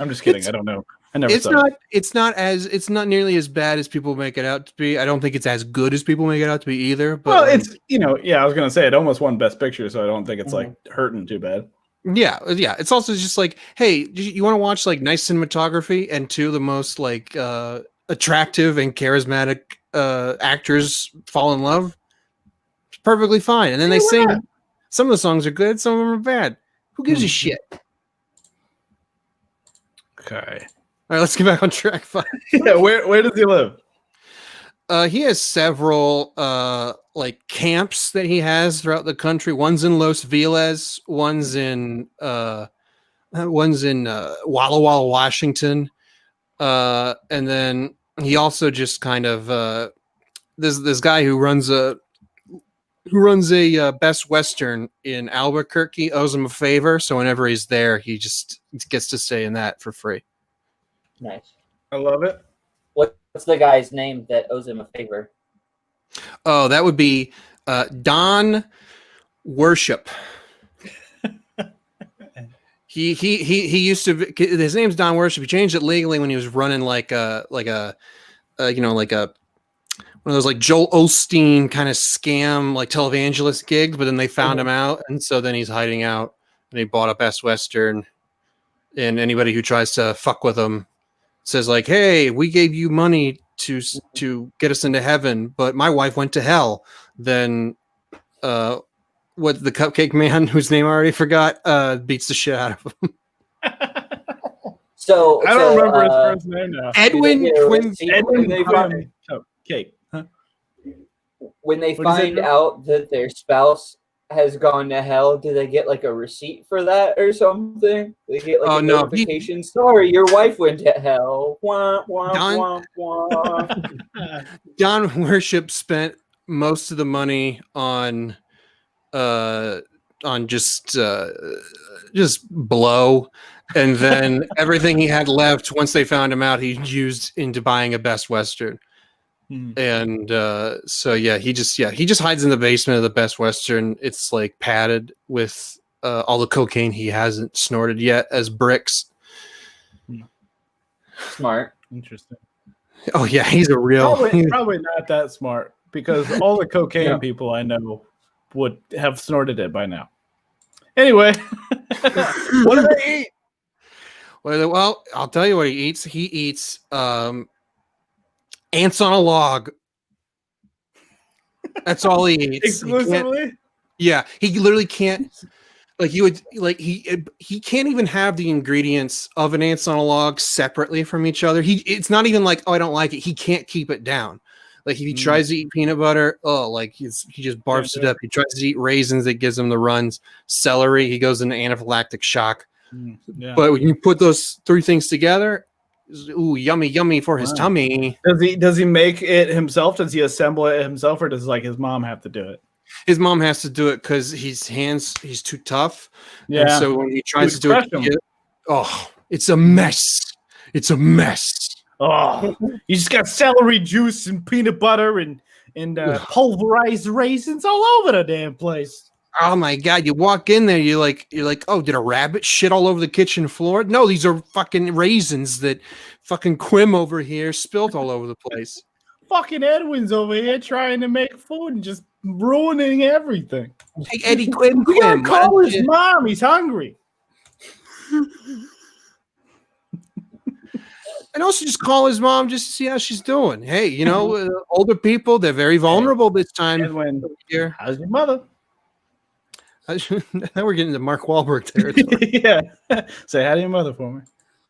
I'm just kidding. I don't know. I never saw it. It's not nearly as bad as people make it out to be. I don't think it's as good as people make it out to be either. But well, it's I was gonna say it almost won Best Picture, so I don't think it's like hurting too bad. Yeah. It's also just like, hey, you want to watch like nice cinematography and two of the most like attractive and charismatic actors fall in love? It's perfectly fine. And then they sing. Some of the songs are good, some of them are bad. Who gives a shit? Okay. All right, let's get back on track. Yeah, where does he live? He has several like camps that he has throughout the country. One's in Los Feliz, one's in Walla Walla, Washington, and then he also just kind of this guy who runs a Best Western in Albuquerque owes him a favor, so whenever he's there, he just gets to stay in that for free. Nice. I love it. What's the guy's name that owes him a favor? Oh, that would be Don Worship. He used to be, his name's Don Worship. He changed it legally when he was running like a one of those like Joel Osteen kind of scam like televangelist gigs, but then they found him out, and so then he's hiding out, and he bought a Best Western, and anybody who tries to fuck with him says like, hey, we gave you money to get us into heaven, but my wife went to hell. Then what the cupcake man, whose name I already forgot, beats the shit out of him. So I don't remember his first name now. Edwin Cake. Huh? When they find out that their spouse has gone to hell, do they get like a receipt for that or something? They get like a notification. Sorry, your wife went to hell. Wah, wah, wah, wah. Don Worship spent most of the money on just blow, and then everything he had left once they found him out, he used into buying a Best Western. And so he just hides in the basement of the Best Western. It's like padded with all the cocaine he hasn't snorted yet as bricks. Smart. Interesting. Oh yeah, he's a real probably not that smart, because all the cocaine people I know would have snorted it by now. Anyway, what do they eat? Well, I'll tell you what he eats. He eats ants on a log. That's all he eats. Exclusively? He literally can't. Like you would like he can't even have the ingredients of an ants on a log separately from each other. It's not even like, oh, I don't like it. He can't keep it down. Like if he tries to eat peanut butter, he just barfs it up. He tries to eat raisins, it gives him the runs. Celery, he goes into anaphylactic shock. Yeah. But when you put those three things together, ooh, yummy for his tummy. Does he make it himself? Does he assemble it himself, or does like his mom have to do it? His mom has to do it because he's too tough. Yeah. And so when he tries to do it, it's a mess. It's a mess. Oh, you just got celery juice and peanut butter and pulverized raisins all over the damn place. Oh my God! You walk in there, you're like, oh, did a rabbit shit all over the kitchen floor? No, these are fucking raisins that fucking Quim over here spilt all over the place. Fucking Edwin's over here trying to make food and just ruining everything. Hey, Eddie Quim, We gotta call his mom. He's hungry. And also just call his mom just to see how she's doing. Hey, older people, they're very vulnerable this time. Edwin, how's your mother? Now we're getting to Mark Wahlberg territory. Yeah. Say hi to your mother for me.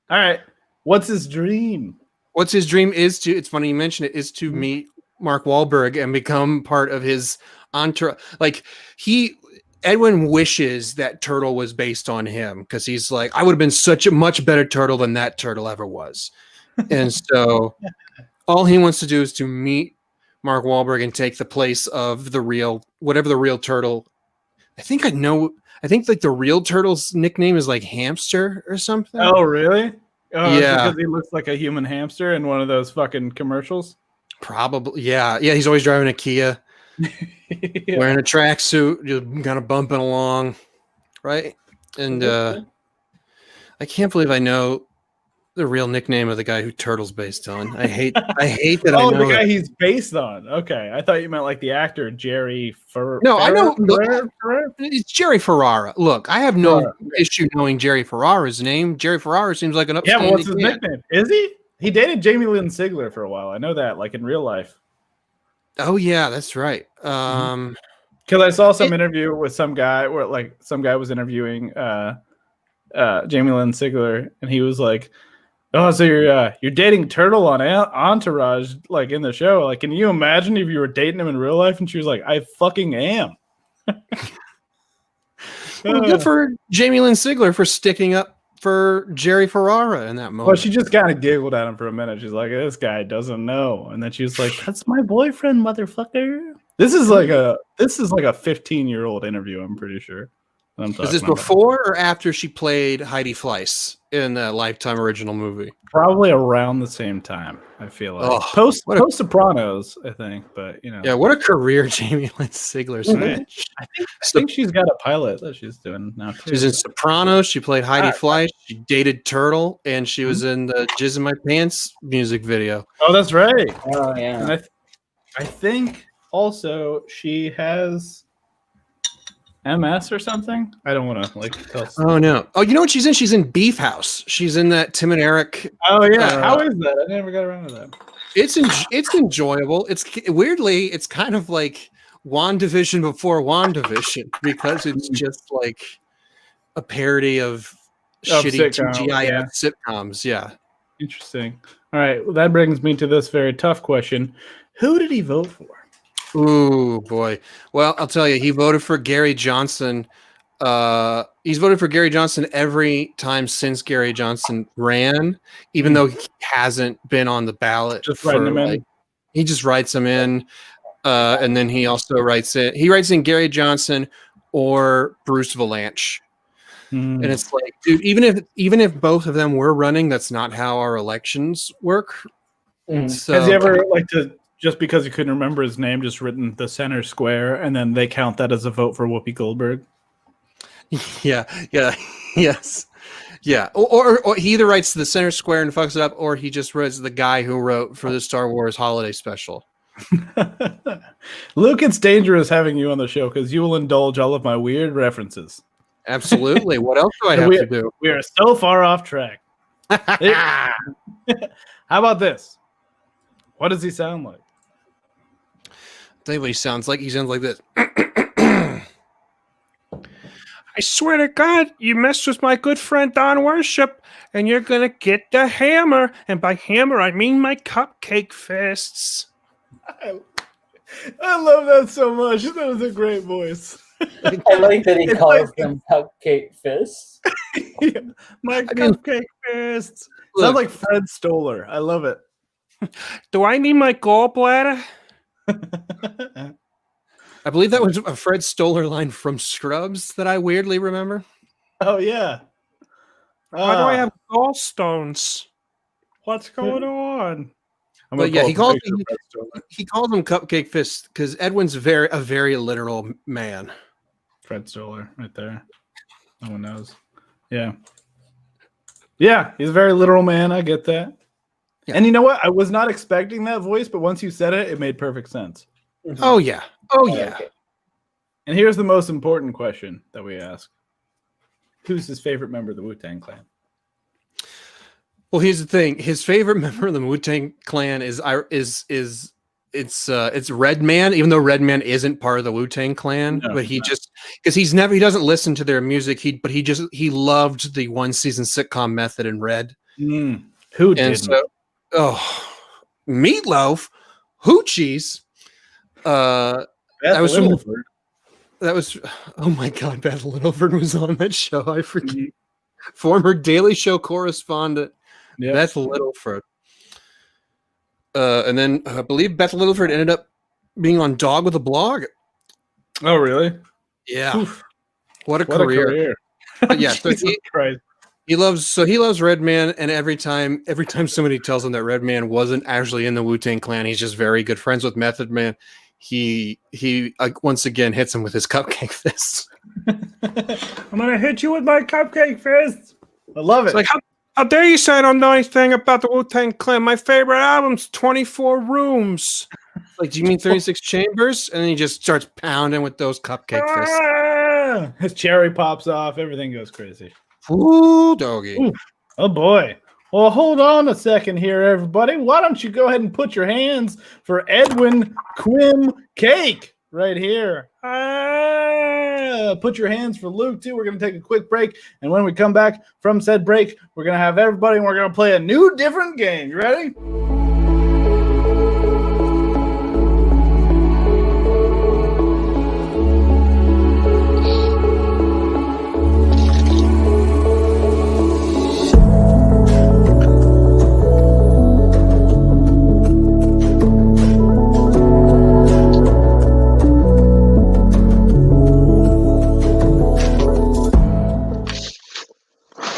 All right. What's his dream? What's his dream is to, it's funny you mentioned it, is to meet Mark Wahlberg and become part of his entourage. Like Edwin wishes that Turtle was based on him because he's like, I would have been such a much better turtle than that turtle ever was. And so all he wants to do is to meet Mark Wahlberg and take the place of whatever the real turtle. I think like the real turtle's nickname is like Hamster or something. Oh, really? Oh, yeah. Because he looks like a human hamster in one of those fucking commercials. Probably. Yeah. Yeah. He's always driving a Kia, wearing a tracksuit, just kind of bumping along. Right. And I can't believe I know the real nickname of the guy who Turtle's based on. I hate that. Oh, I know the guy it. he's based on. Okay. I thought you meant like the actor, Jerry Ferrara. No, I know. It's Jerry Ferrara. Look, I have no issue knowing Jerry Ferrara's name. Jerry Ferrara seems like an upstanding. Yeah, but what's his nickname? Is he? He dated Jamie Lynn Sigler for a while. I know that, like in real life. Oh yeah, that's right. Because I saw some interview with some guy where like some guy was interviewing Jamie Lynn Sigler, and he was like, "Oh, so you're dating Turtle on Entourage, like in the show? Like, can you imagine if you were dating him in real life?" And she was like, "I fucking am." Well, good for Jamie Lynn Sigler for sticking up for Jerry Ferrara in that moment. Well, she just kind of giggled at him for a minute. She's like, "This guy doesn't know," and then she was like, "That's my boyfriend, motherfucker." This is like a 15-year-old interview. I'm pretty sure. Is this before or after she played Heidi Fleiss in the Lifetime original movie? Probably around the same time. I feel like post Sopranos, I think. But yeah, what a career Jamie Lynn Sigler's had. I think she's got a pilot that she's doing now too. She's in Sopranos. She played Heidi Fleiss. She dated Turtle, and she was in the "Jizz in My Pants" music video. Oh, that's right. Oh yeah. And I think also she has MS or something. I don't want to like tell. Oh no! Oh, you know what she's in? She's in Beef House. She's in that Tim and Eric. Oh yeah, how is that? I never got around to that. It's enjoyable. It's weirdly, it's kind of like WandaVision before WandaVision because it's just like a parody of shitty TGIF sitcoms. Yeah. Interesting. All right, well, that brings me to this very tough question: who did he vote for? Ooh, boy. Well, I'll tell you, he voted for Gary Johnson. He's voted for Gary Johnson every time since Gary Johnson ran, even though he hasn't been on the ballot. Just writing him in. He just writes them in. And then he also writes in Gary Johnson or Bruce Valanche. And it's like, dude, even if both of them were running, that's not how our elections work. So, has he ever just because he couldn't remember his name, just written the center square, and then they count that as a vote for Whoopi Goldberg? Yeah, yes. Yeah, or he either writes the center square and fucks it up, or he just writes the guy who wrote for the Star Wars holiday special. Luke, it's dangerous having you on the show because you will indulge all of my weird references. Absolutely. What else do I have to do? We are so far off track. How about this? What does he sound like? Tell you what he sounds like. He sounds like this. I swear to God, you messed with my good friend Don Worship, and you're gonna get the hammer. And by hammer, I mean my cupcake fists. I love that so much. That was a great voice. I like that he It's calls like- them cupcake fists. My I mean- cupcake fists. Look. Sounds like Fred Stoller. I love it. Do I need my gallbladder? I believe that was a Fred Stoller line from Scrubs that I weirdly remember. Oh yeah. Why do I Ah, have gallstones? What's going on? I'm But gonna yeah, pull he up a calls picture of Fred Stoller. he calls them cupcake fists because Edwin's a very literal man. Fred Stoller, right there. No one knows. Yeah. Yeah, he's a very literal man. I get that. Yeah. And you know what? I was not expecting that voice, but once you said it, it made perfect sense. Oh yeah. Oh I yeah. like it. And here's the most important question that we ask: who's his favorite member of the Wu-Tang Clan? Well, here's the thing. His favorite member of the Wu-Tang Clan is Redman, even though Redman isn't part of the Wu-Tang Clan, No, but he no. just because he doesn't listen to their music. He loved the one season sitcom Method and Red. Who And didn't? so Meatloaf, Hoochies. Beth that was from- Littleford. That was oh my god, Beth Littleford was on that show. I forget. Mhm. Former Daily Show correspondent Yep. Beth Littleford. And then I believe Beth Littleford ended up being on Dog with a Blog. Oh, really? Yeah. Oof. What a What career. a career. But yeah, so Jesus Christ. he loves Redman, and every time somebody tells him that Redman wasn't actually in the Wu-Tang Clan, he's just very good friends with Method Man. He once again hits him with his cupcake fists. I'm gonna hit you with my cupcake fists. I love it. It's like, how dare you say I don't know anything about the Wu-Tang Clan? My favorite album's 24 Rooms. Like, do you mean 36 Chambers? And then he just starts pounding with those cupcake fists. Ah! His cherry pops off. Everything goes crazy. Ooh, doggy. Ooh. Oh, boy. Well, hold on a second here, everybody. Why don't you go ahead and put your hands for Edwin Quim Cake right here. Put your hands for Luke, too. We're going to take a quick break. And when we come back from said break, we're going to have everybody and we're going to play a new, different game. You ready?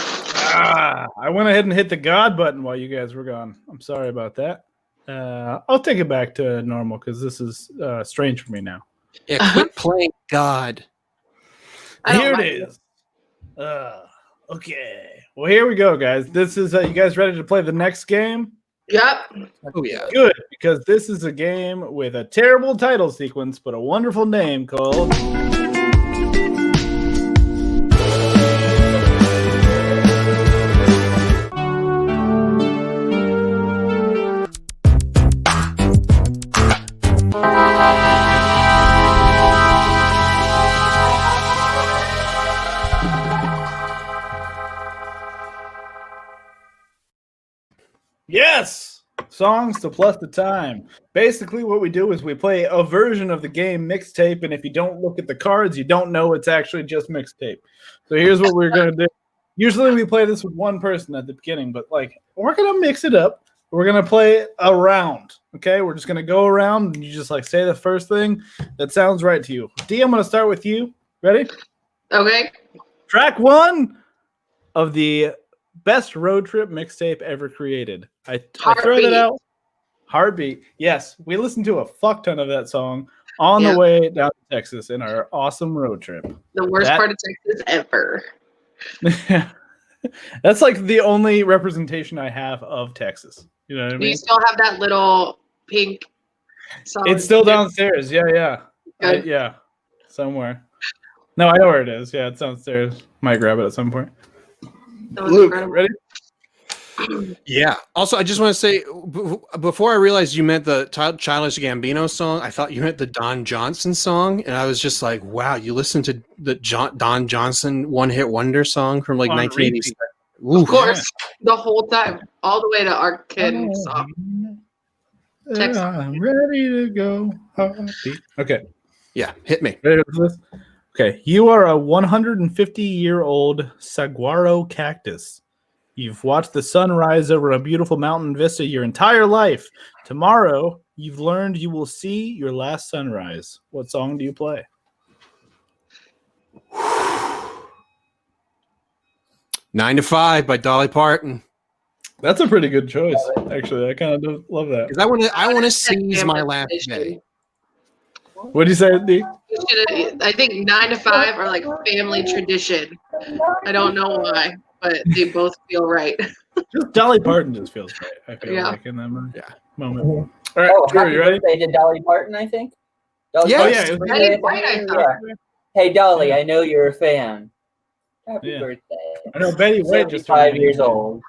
I went ahead and hit the God button while you guys were gone. I'm sorry about that. I'll take it back to normal because this is strange for me now. Yeah, quit playing God. I don't Here like it is. Okay. Well, here we go, guys. This is you guys ready to play the next game? Yep. Oh yeah. Good, because this is a game with a terrible title sequence, but a wonderful name called. Yes! Songs to plus the time. Basically, what we do is we play a version of the game mixtape, and if you don't look at the cards, you don't know it's actually just mixtape. So here's what we're going to do. Usually we play this with one person at the beginning, but like we're going to mix it up. We're going to play a round, okay? We're just going to go around, and you just like say the first thing that sounds right to you. D, I'm going to start with you. Ready? Okay. Track one of the best road trip mixtape ever created. I throw that Heartbeat. out. Heartbeat. Yes, we listened to a fuck ton of that song on Yeah. the way down to Texas in our awesome road trip. The worst That- part of Texas ever. That's like the only representation I have of Texas. You know what I Do you mean? still have that little pink song? It's still downstairs. Yeah. Good. Yeah. Somewhere. No, I know where it is. Yeah, it's downstairs. Might grab it at some point. That was Luke, incredible. ready? Yeah. Also, I just want to say before I realized you meant the Childish Gambino song, I thought you meant the Don Johnson song, and I was just like, "Wow, you listened to the Don Johnson one-hit wonder song from like On 1987." Of course, the whole time, all the way to our kid song. Text- I'm ready to go. Heartbeat. Okay. Yeah, hit me. Ready for this? Okay. You are a 150-year-old saguaro cactus. You've watched the sun rise over a beautiful mountain vista your entire life. Tomorrow, you've learned you will see your last sunrise. What song do you play? "9 to 5" by Dolly Parton. That's a pretty good choice, actually. I kind of love that. Because I want to seize my last day. What do you say, D? I think 9 to 5 are like family tradition. I don't know why, but they both feel right. Just Dolly Parton just feels right. I feel Yeah. like in that moment. Yeah. All right, Oh, Drew, happy you ready? birthday to Dolly Parton, I think. Dolly Yeah. Oh, Parton's yeah, it was- birthday, Right, I thought. Yeah. Hey, Dolly, Yeah. I know you're a fan. Happy Yeah. birthday. I know Betty White just 75 turned years 80. old.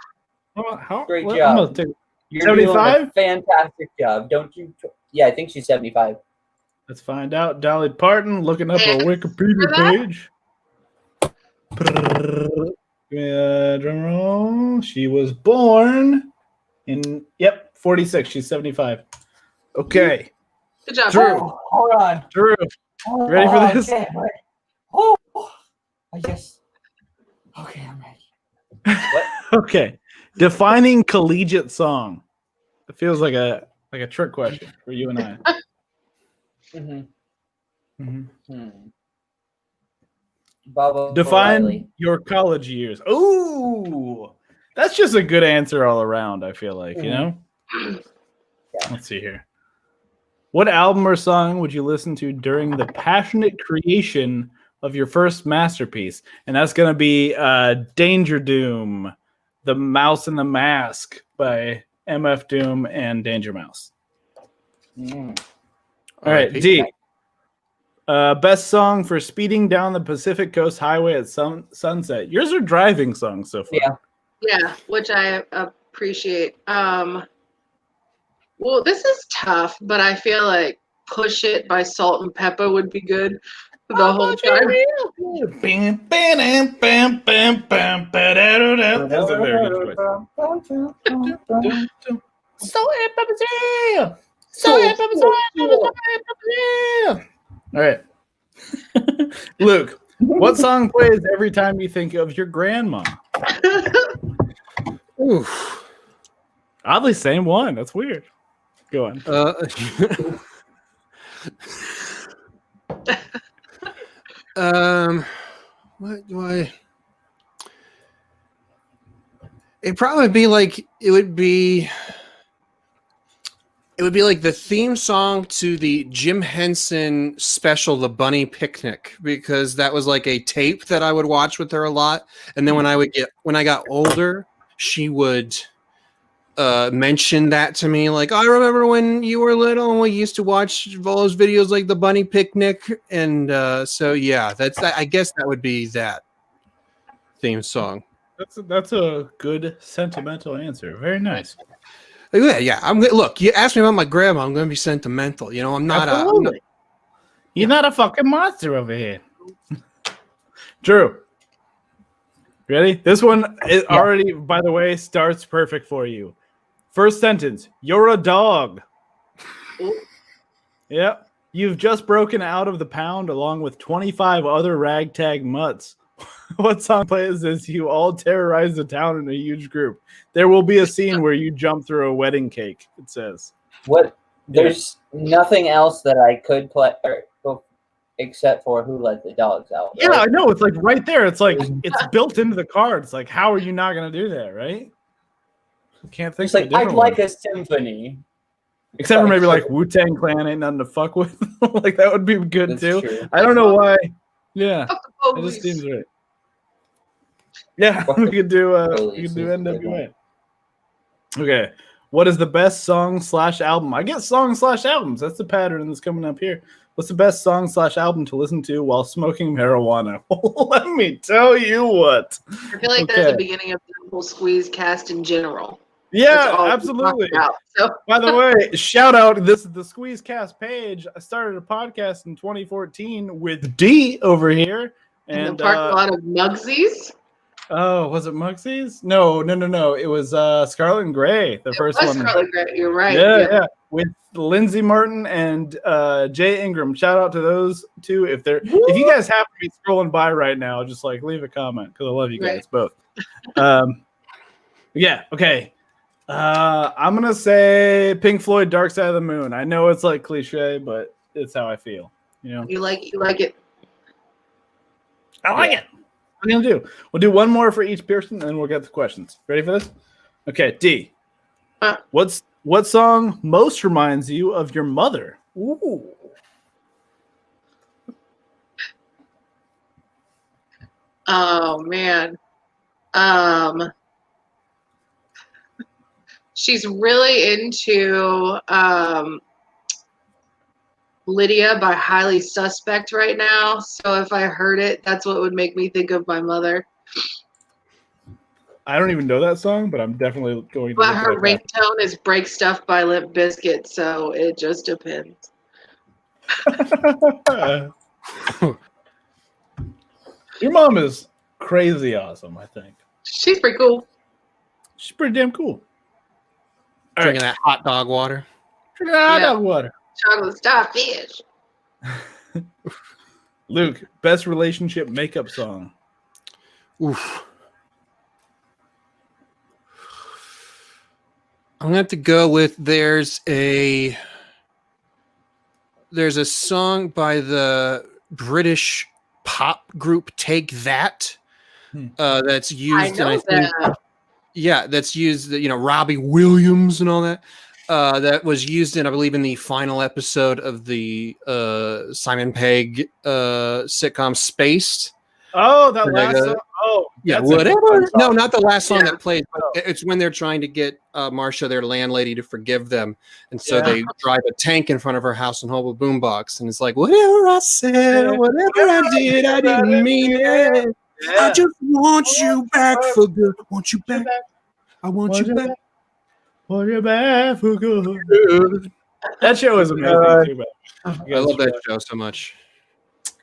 How? Great what- job. I'm gonna take- You're doing a 75? fantastic job. Don't you? Yeah, I think she's 75. Let's find out. Dolly Parton, looking up her And Wikipedia for that- page. Give me a drum roll. She was born in 46. She's 75. Okay, Good job. Drew. Oh, hold on. Drew. Oh, Ready for this? Okay, right. Oh, I just. Okay, I'm ready. Okay, defining collegiate song. It feels like a trick question for you and I. Mm-hmm. Mhm. Bubba Define O'Reilly. your college years. Ooh, that's just a good answer all around. I feel like, you know. Let's see here. What album or song would you listen to during the passionate creation of your first masterpiece? And that's going to be Danger Doom, The Mouse and the Mask by MF Doom and Danger Mouse. Mm. All right, D. Best song for speeding down the Pacific Coast Highway at sunset. Yours are driving songs so far. Yeah. Yeah, which I appreciate. Well, this is tough, but I feel like Push It by Salt and Pepper would be good the whole time. That's a very good choice. All right. Luke, what song plays every time you think of your grandma? Oof. Oddly, same one. That's weird. Go on. What do I? It'd probably be like it would be like the theme song to the Jim Henson special, The Bunny Picnic, because that was like a tape that I would watch with her a lot. And then when I got older, she would mention that to me, like, I remember when you were little and we used to watch all those videos like The Bunny Picnic. And so yeah, I guess that would be that theme song. That's a good sentimental answer. Very nice. Yeah. Look, you asked me about my grandma, I'm gonna be sentimental. You know, I'm not You're not a fucking monster over here. Drew. Ready? This one is already, by the way, starts perfect for you. First sentence, you're a dog. Yep. You've just broken out of the pound along with 25 other ragtag mutts. What song plays as you all terrorize the town in a huge group? There will be a scene where you jump through a wedding cake, it says. What? There's nothing else that I could play except for Who Let the Dogs Out. Yeah, right? I know. It's like right there. It's like it's built into the card. It's like, how are you not going to do that, right? I can't think It's of a like, different I'd like one. a symphony. Except for maybe like Wu-Tang Clan ain't nothing to fuck with. Like that would be good That's too. true. I don't know why. Yeah, Fuck the it just police. seems right. Yeah, we could do NWA. Okay, what is the best song / album? I get song / albums. That's the pattern that's coming up here. What's the best song / album to listen to while smoking marijuana? Let me tell you what. I feel like that's Okay. the beginning of the whole Squeeze cast in general. Yeah, That's all we absolutely. talked about. So By the way, shout out. This is the Squeeze Cast page. I started a podcast in 2014 with D over here. in the And parking lot of Mugsies. oh, was it Muxie's? No. It was Scarlet and Gray, the first It was one. Scarlet Gray. You're right. Yeah. With Lindsay Martin and Jay Ingram. Shout out to those two. If you guys happen to be scrolling by right now, just like leave a comment because I love you guys both. Yeah. Okay. I'm gonna say Pink Floyd, Dark Side of the Moon. I know it's like cliche, but it's how I feel. You know. You like it. I like it. What are we gonna do? We'll do one more for each person, and then we'll get the questions. Ready for this? Okay, D. What song most reminds you of your mother? Ooh. Oh man. She's really into Lydia by Highly Suspect right now. So if I heard it, that's what would make me think of my mother. I don't even know that song, but I'm definitely going to. But her ringtone is Break Stuff by Limp Bizkit, so it just depends. Your mom is crazy awesome, I think. She's pretty cool. She's pretty damn cool. All Drinking that hot dog water. Drinking hot dog water. Chocolate starfish. Luke, best relationship makeup song. Oof. I'm gonna have to go with there's a song by the British pop group Take That that's used. I know that. Yeah, that's used. Robbie Williams and all that. That was used in, I believe, in the final episode of the Simon Pegg sitcom Spaced. Oh, that last song. Oh, yeah, whatever. No, not the last song that plays. But it's when they're trying to get Marcia, their landlady, to forgive them, and so they drive a tank in front of her house and hold a boombox, and it's like, whatever I said, whatever I did, I didn't mean it. Yeah. I just want you back for good. Want you back. I want you back. Want you back for good. That show is amazing too, man. I love that show so much.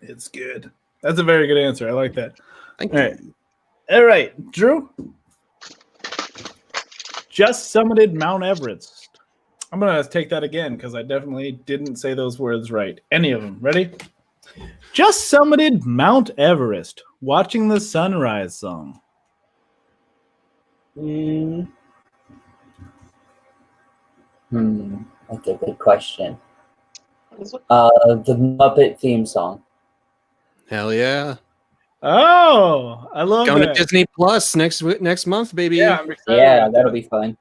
It's good. That's a very good answer. I like that. Thank All you. right. All right, Drew. Just summited Mount Everest. I'm going to take that again because I definitely didn't say those words right. Any of them. Ready? Just summited Mount Everest. Watching the sunrise song. That's a good question. The Muppet theme song. Hell yeah. Oh, I love Going that. to Disney Plus next month, baby. Yeah, I'm excited Yeah, about that'll that. be fun.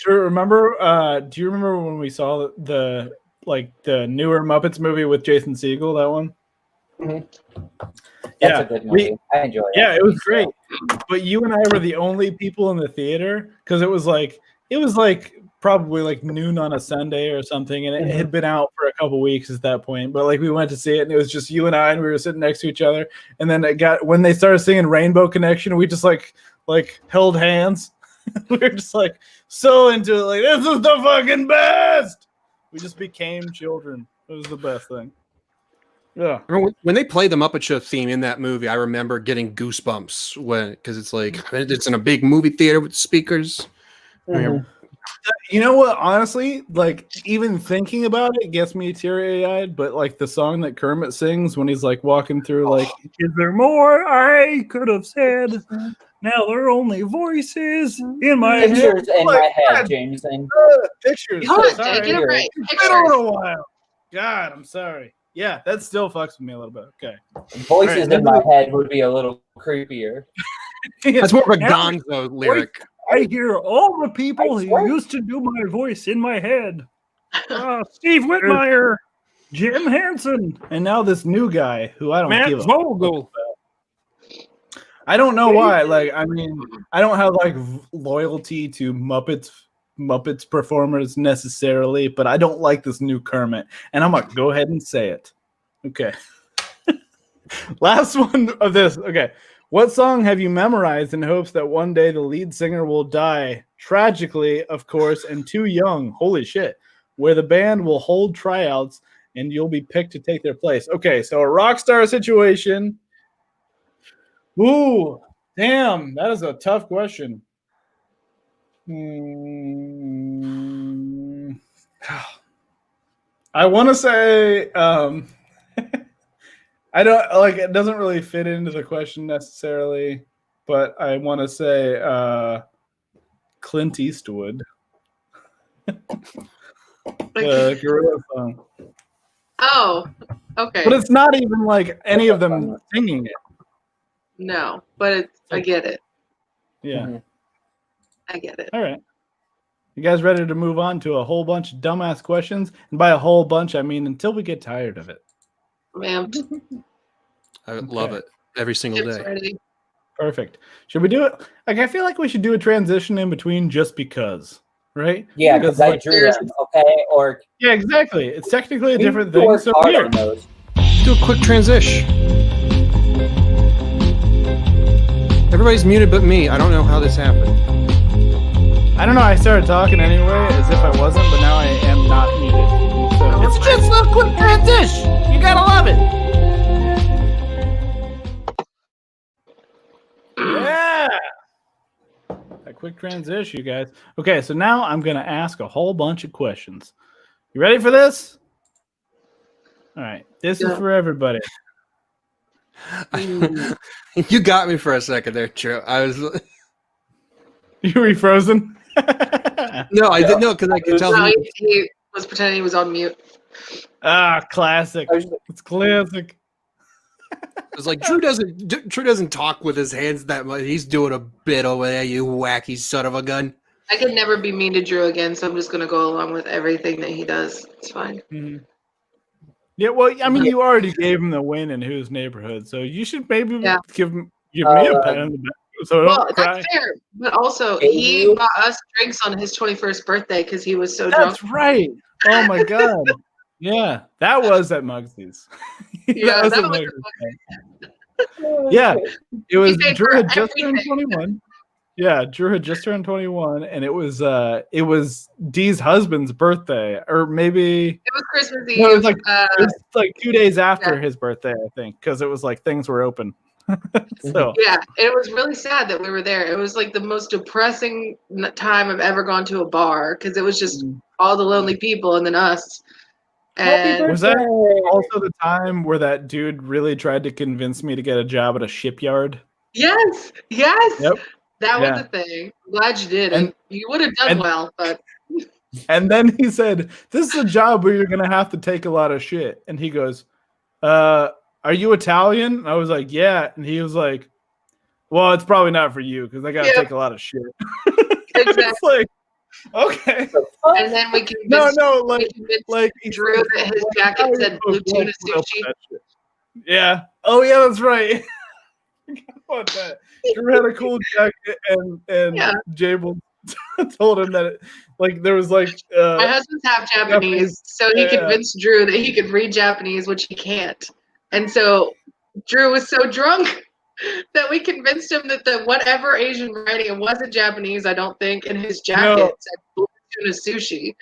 Do you remember when we saw the newer Muppets movie with Jason Segel, that one? That's a good movie. I enjoy it. Yeah, it was great. But you and I were the only people in the theater because it was probably like noon on a Sunday or something, and it had been out for a couple weeks at that point. But like we went to see it, and it was just you and I, and we were sitting next to each other. And then when they started singing Rainbow Connection, we just like held hands. We were just like so into it, like this is the fucking best. We just became children. It was the best thing. Yeah. Remember when they played the Muppet Show theme in that movie, I remember getting goosebumps because it's like it's in a big movie theater with speakers. You know what? Honestly, like even thinking about it gets me teary-eyed. But like the song that Kermit sings when he's like walking through, like, Is there more I could have said? Now there are only voices in my head. Pictures in my my head, God. Jameson. Pictures. Hold on, Sorry. get it right. It's been a little while. God, I'm sorry. Yeah, that still fucks with me a little bit. Okay. Voices Alright, in my head would be a little creepier. That's more of a Now- Gonzo lyric. I hear all the people I who swear. used to do my voice in my head. Steve Whitmire, Jim Henson, And now this new guy who I don't Matt give a Vogel. I don't know why. Like, I mean, I don't have like loyalty to Muppets performers necessarily, but I don't like this new Kermit, and I'm gonna go ahead and say it. Okay. Last one of this. Okay. What song have you memorized in hopes that one day the lead singer will die? Tragically, of course, and too young. Holy shit. Where the band will hold tryouts and you'll be picked to take their place. Okay, so a rock star situation. Ooh, damn. That is a tough question. I want to say I don't like it doesn't really fit into the question necessarily, but I want to say Clint Eastwood. The gorilla song. Oh, okay. But it's not even like any of them singing it. No, but I get it. Yeah. Mm-hmm. I get it. All right. You guys ready to move on to a whole bunch of dumbass questions? And by a whole bunch, I mean until we get tired of it. Ma'am. I love it every single Chips day. ready. Perfect. Should we do it? Like, I feel like we should do a transition in between just because, right? Yeah, because I like, drew them, okay? Or yeah, exactly. It's technically a we different need to thing. work So hard here. on those. Do a quick transition. Everybody's muted but me. I don't know how this happened. I don't know. I started talking anyway as if I wasn't, but now I am not muted. So it's just a quick transition. You gotta love it. Yeah. A quick transition, you guys. Okay, so now I'm gonna ask a whole bunch of questions. You ready for this? All right. This is for everybody. You got me for a second there, Joe. I was You refrozen? no, I didn't know because I could tell. No, he was pretending he was on mute. Ah, classic. I was- It's classic. I was like, Drew doesn't talk with his hands that much. He's doing a bit over there, you wacky son of a gun. I could never be mean to Drew again, so I'm just gonna go along with everything that he does. It's fine. Mm-hmm. Yeah, well, I mean, you already gave him the win in Who's Neighborhood, so you should maybe give me a pat on the back so Well, don't cry. that's fair. But also, Hey, he you- bought us drinks on his 21st birthday because he was so drunk. That's right. Oh my god. Yeah, that was at Mugsy's. Yeah, that at was Mugsy's. Yeah, it was paid Drew for had just turned everything. 21. Yeah, Drew had just turned 21, and it was Dee's husband's birthday, or maybe It was Christmas Eve. no, it was like 2 days after his birthday, I think, because it was like things were open. So yeah, it was really sad that we were there. It was like the most depressing time I've ever gone to a bar because it was just all the lonely people and then us. And was that also the time where that dude really tried to convince me to get a job at a shipyard? yes, Yep. that was Yeah. the thing. I'm glad you did And- it. You would have done well, but And then he said, "This is a job where you're gonna have to take a lot of shit." And he goes, "Are you Italian?" And I was like, "Yeah." And he was like, "Well, it's probably not for you because I gotta Yeah. take a lot of shit." It's exactly. like, okay, And then we convinced, no, we convinced like Drew that his jacket said blue tuna sushi. Yeah. Oh yeah, that's right. What that? Drew had a cool jacket, and Yeah. Jable told him that there was My husband's half Japanese, so he Yeah. convinced Drew that he could read Japanese, which he can't. And so Drew was so drunk that we convinced him that the whatever Asian writing, it wasn't Japanese, I don't think, and his jacket No. said blue tuna sushi.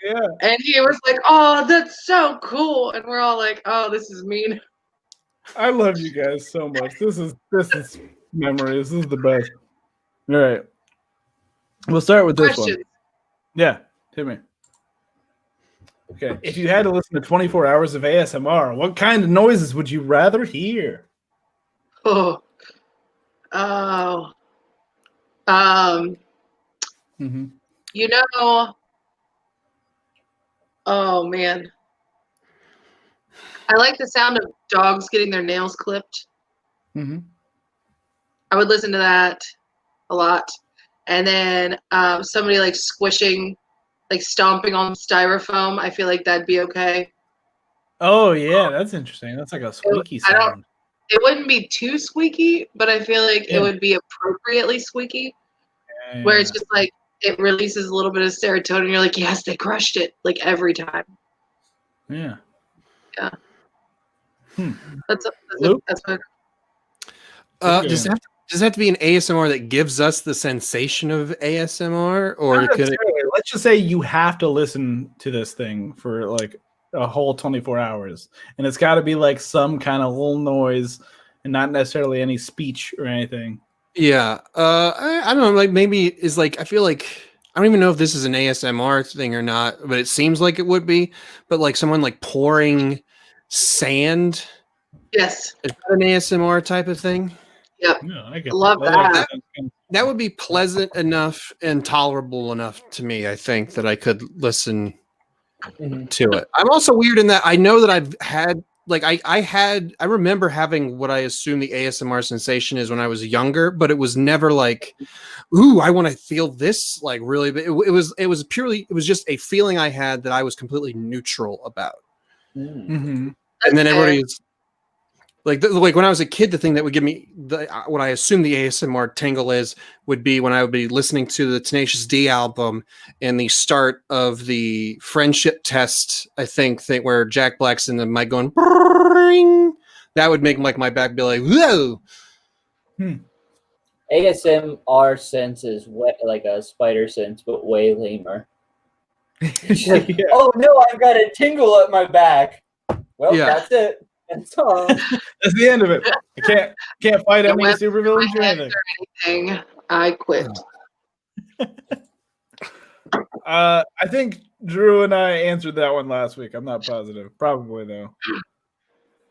Yeah. And he was like, "Oh, that's so cool." And we're all like, "Oh, this is mean." I love you guys so much. This is memories. This is the best. All right. We'll start with this one. Questions. Yeah, hit me. Okay. If you had to listen to 24 hours of ASMR, what kind of noises would you rather hear? Oh. Mm-hmm. You know, oh man. I like the sound of dogs getting their nails clipped. Mm-hmm. I would listen to that a lot. And then somebody like squishing, like stomping on styrofoam. I feel like that'd be okay. Oh, yeah, that's interesting. That's like a squeaky I don't- sound. It wouldn't be too squeaky, but I feel like Yeah. it would be appropriately squeaky, where it's just like it releases a little bit of serotonin. You're like, yes, they crushed it, like every time. Yeah. Yeah. That's Luke? that's what. Does it have to be an ASMR that gives us the sensation of ASMR, or Not could it? necessarily. Let's just say you have to listen to this thing for like a whole 24 hours, and it's got to be like some kind of little noise, and not necessarily any speech or anything. Yeah, I don't know. Like maybe is like I feel like I don't even know if this is an ASMR thing or not, but it seems like it would be. But like someone like pouring sand, Yes. is that an ASMR type of thing? Yep. Yeah, I get Love that. That would be pleasant enough and tolerable enough to me. I think that I could listen to it. I'm also weird in that I know that I've had like I remember having what I assume the ASMR sensation is when I was younger, but it was never like, ooh, I want to feel this like really. But it was purely it was just a feeling I had that I was completely neutral about. Mm-hmm. And then That's everybody's like when I was a kid, the thing that would give me what I assume the ASMR tingle is would be when I would be listening to the Tenacious D album and the start of the Friendship Test, I think where Jack Black's in the mic going, "Brrrring." That would make like my back be like, whoa. ASMR sense is like a spider sense, but way lamer. She's like, Yeah. oh no, I've got a tingle at my back. Well, Yeah. that's it. That's all. That's the end of it. I can't fight any went supervillains or my head anything. Anything, I quit. I think Drew and I answered that one last week. I'm not positive. Probably though.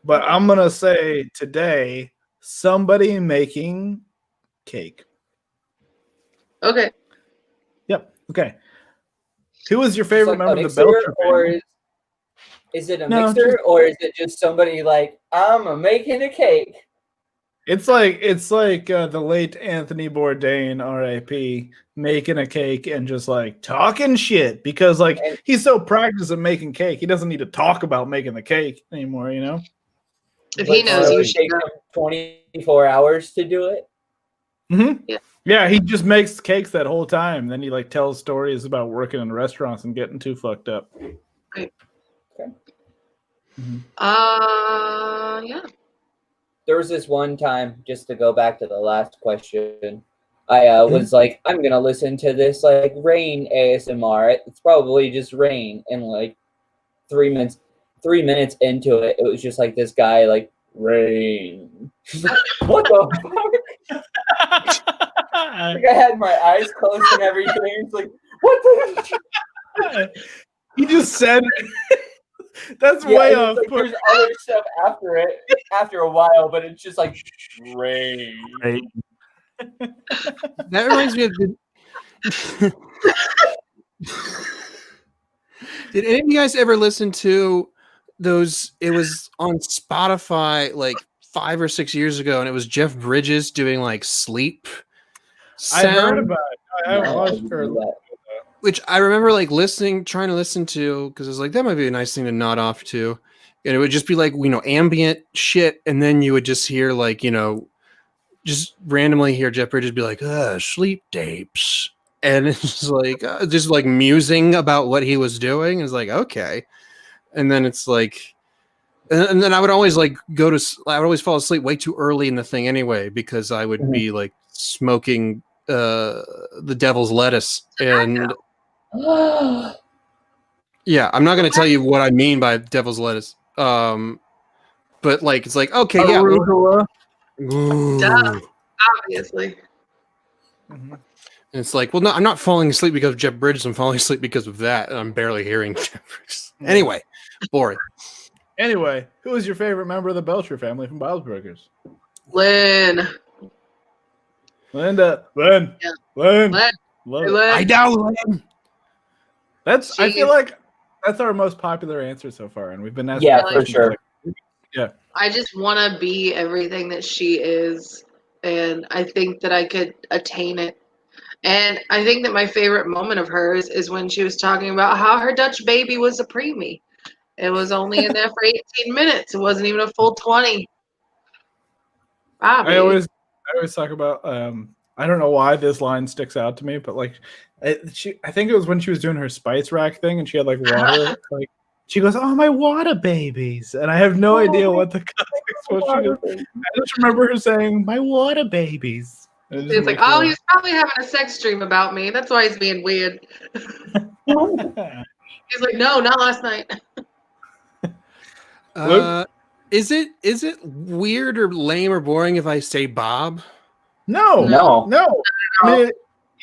But I'm gonna say today, somebody making cake. Okay. Yep. Okay. Who was your It's like favorite member a of the mixer, Belcher or family? is it a No, mixer, or is it just somebody like, I'm making a cake? It's like the late Anthony Bourdain, R.I.P., making a cake and just like talking shit because like And- he's so practiced at making cake, he doesn't need to talk about making the cake anymore. You know? If he knows, so you it should takes know. him 24 hours to do it. Mm-hmm. Yeah. Yeah, he just makes cakes that whole time. Then he like tells stories about working in restaurants and getting too fucked up. Yeah. There was this one time, just to go back to the last question, I was like, I'm gonna listen to this like rain ASMR. It's probably just rain, and like 3 minutes into it, it was just like this guy like rain. What the fuck? Like I had my eyes closed and everything. It's like, what the? He just said that's Yeah, way and off. it's like, there's other stuff after it, after a while, but it's just like rain. That reminds me of Did any of you guys ever listen to those? It was on Spotify like 5 or 6 years ago, and it was Jeff Bridges doing like sleep I heard sound, about it. I No, I watched didn't her. do that. which I remember like trying to listen to because I was like, that might be a nice thing to nod off to. And it would just be like, ambient shit. And then you would just hear like, just randomly hear Jeff Bridges be like, sleep tapes. And it's like, just like musing about what he was doing. It's like, okay. And then it's like, and then I would always like I would always fall asleep way too early in the thing anyway, because I would be like smoking the devil's lettuce. And yeah, I'm not going to tell you what I mean by devil's lettuce. But like, it's like, okay, yeah. Arugula. Duh. Obviously. Mhm. And it's like, well, no, I'm not falling asleep because of Jeff Bridges. I'm falling asleep because of that. And I'm barely hearing Jeff Bridges. Anyway, boring. Anyway, who is your favorite member of the Belcher family from Bob's Burgers? Lynn. Linda. Lynn. Yeah. Lynn. Lynn. Love it. Lynn. I know. That's. I feel Jeez. like that's our most popular answer so far, and we've been asking. Yeah, that for question sure. yeah. I just want to be everything that she is, and I think that I could attain it. And I think that my favorite moment of hers is when she was talking about how her Dutch baby was a preemie. It was only in there for 18 minutes. It wasn't even a full 20. Bobby. I always talk about. I don't know why this line sticks out to me, but like, I think it was when she was doing her spice rack thing, and she had like water. Like She goes, "Oh, my water babies," and I have no idea what the context was. I just remember her saying, "My water babies." It's like, oh, he's probably having a sex dream about me. That's why he's being weird. He's like, no, not last night. Is it weird or lame or boring if I say Bob? No. No. I mean,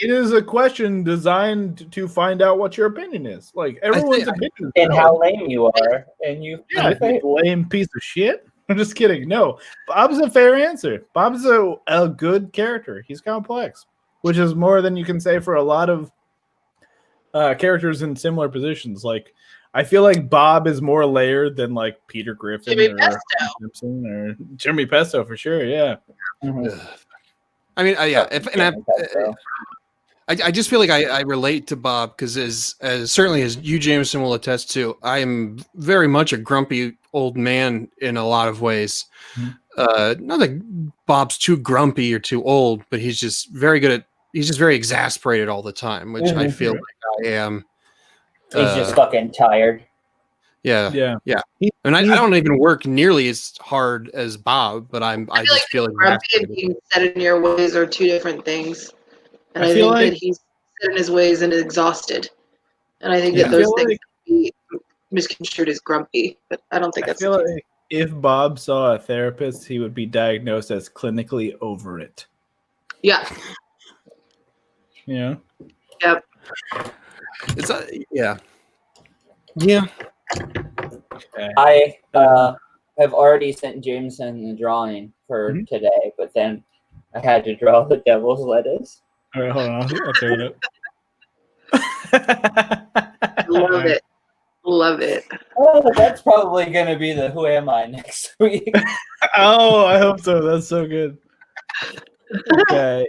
it is a question designed to find out what your opinion is. Like everyone's opinion is And valid. how lame you are. And you lame piece of shit. I'm just kidding. No, Bob's a fair answer. Bob's a good character. He's complex, which is more than you can say for a lot of characters in similar positions. Like, I feel like Bob is more layered than like Peter Griffin Jimmy or Pesto. Simpson or Jimmy Pesto for sure. Yeah. I mean, I just feel like I relate to Bob because as certainly as you, Jameson, will attest to, I am very much a grumpy old man in a lot of ways. Not that Bob's too grumpy or too old, but he's just very good at. He's just very exasperated all the time, which I feel like I am. He's just fucking tired. Yeah. And I don't even work nearly as hard as Bob, but I just feel grumpy and being set in your ways are two different things. And I feel think like that he's set in his ways and exhausted. And I think that those things can be misconstrued as grumpy, but I don't think that's I the feel case. like if Bob saw a therapist, he would be diagnosed as clinically over it. Yeah. Yeah. Yep. It's yeah. Okay. I have already sent Jameson the drawing for today, but then I had to draw the devil's lettuce. All right, hold on. I'll throw it up. Love it. Love it. Oh, that's probably going to be the Who Am I next week. Oh, I hope so. That's so good. Okay.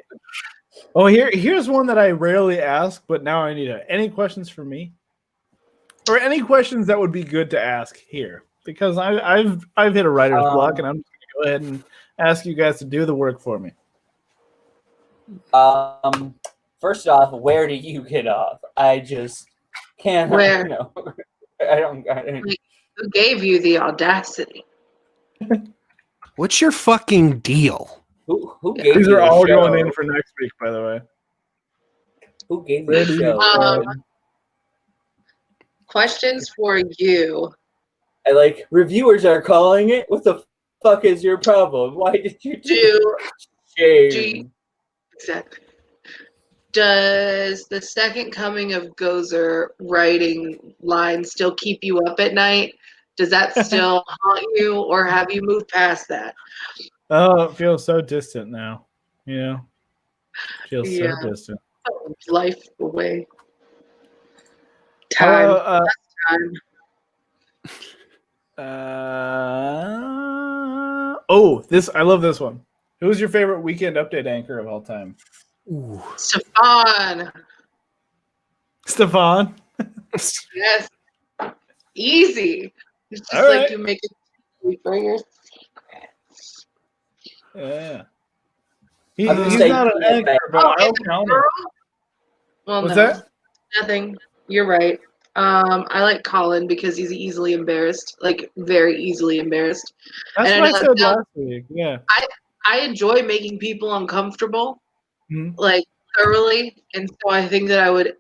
Oh, here's one that I rarely ask, but now I need it. Any questions for me? Or any questions that would be good to ask here? Because I've hit a writer's block, and I'm just going to go ahead and ask you guys to do the work for me. First off, where do you get off? I just can't. Where? No, I don't. Who gave you the audacity? What's your fucking deal? Who gave These you are the all show? going in for next week, by the way. Who gave you the show? Questions for you. I like reviewers are calling it. What the fuck is your problem? Why did you do shame? Exactly. Does the second coming of Gozer writing line still keep you up at night? Does that still haunt you, or have you moved past that? Oh, it feels so distant now. Yeah. Feels Yeah. so distant. Life away. Time. Time. I love this one. Who's your favorite weekend update anchor of all time? Ooh. Stefan. Stefan. Yes. Easy. It's just All like right. you make it easy for your secrets. Yeah. I'm gonna He's say not an Peanut anchor, but Oh, I'll and the count him. girl? Well, What's no. that? Nothing. You're right. I like Colin because he's easily embarrassed, like very easily embarrassed. That's And what I it said does- last week. Yeah. I enjoy making people uncomfortable, Mhm. like thoroughly, and so I think that I would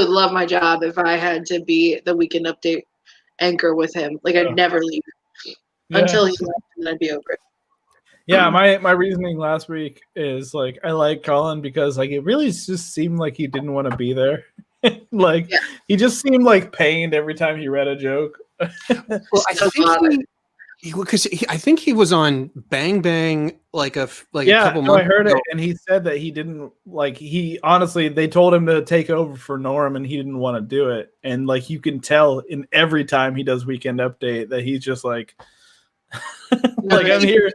love my job if I had to be the weekend update anchor with him. Like I'd never leave until he left, and I'd be over it. Yeah, my reasoning last week is like I like Colin because like it really just seemed like he didn't want to be there. Like he just seemed like pained every time he read a joke. Well, I think he was on Bang Bang a couple months I heard ago. it, and he said that he didn't like. He honestly, they told him to take over for Norm, and he didn't want to do it. And like you can tell in every time he does Weekend Update that he's just like, like I'm here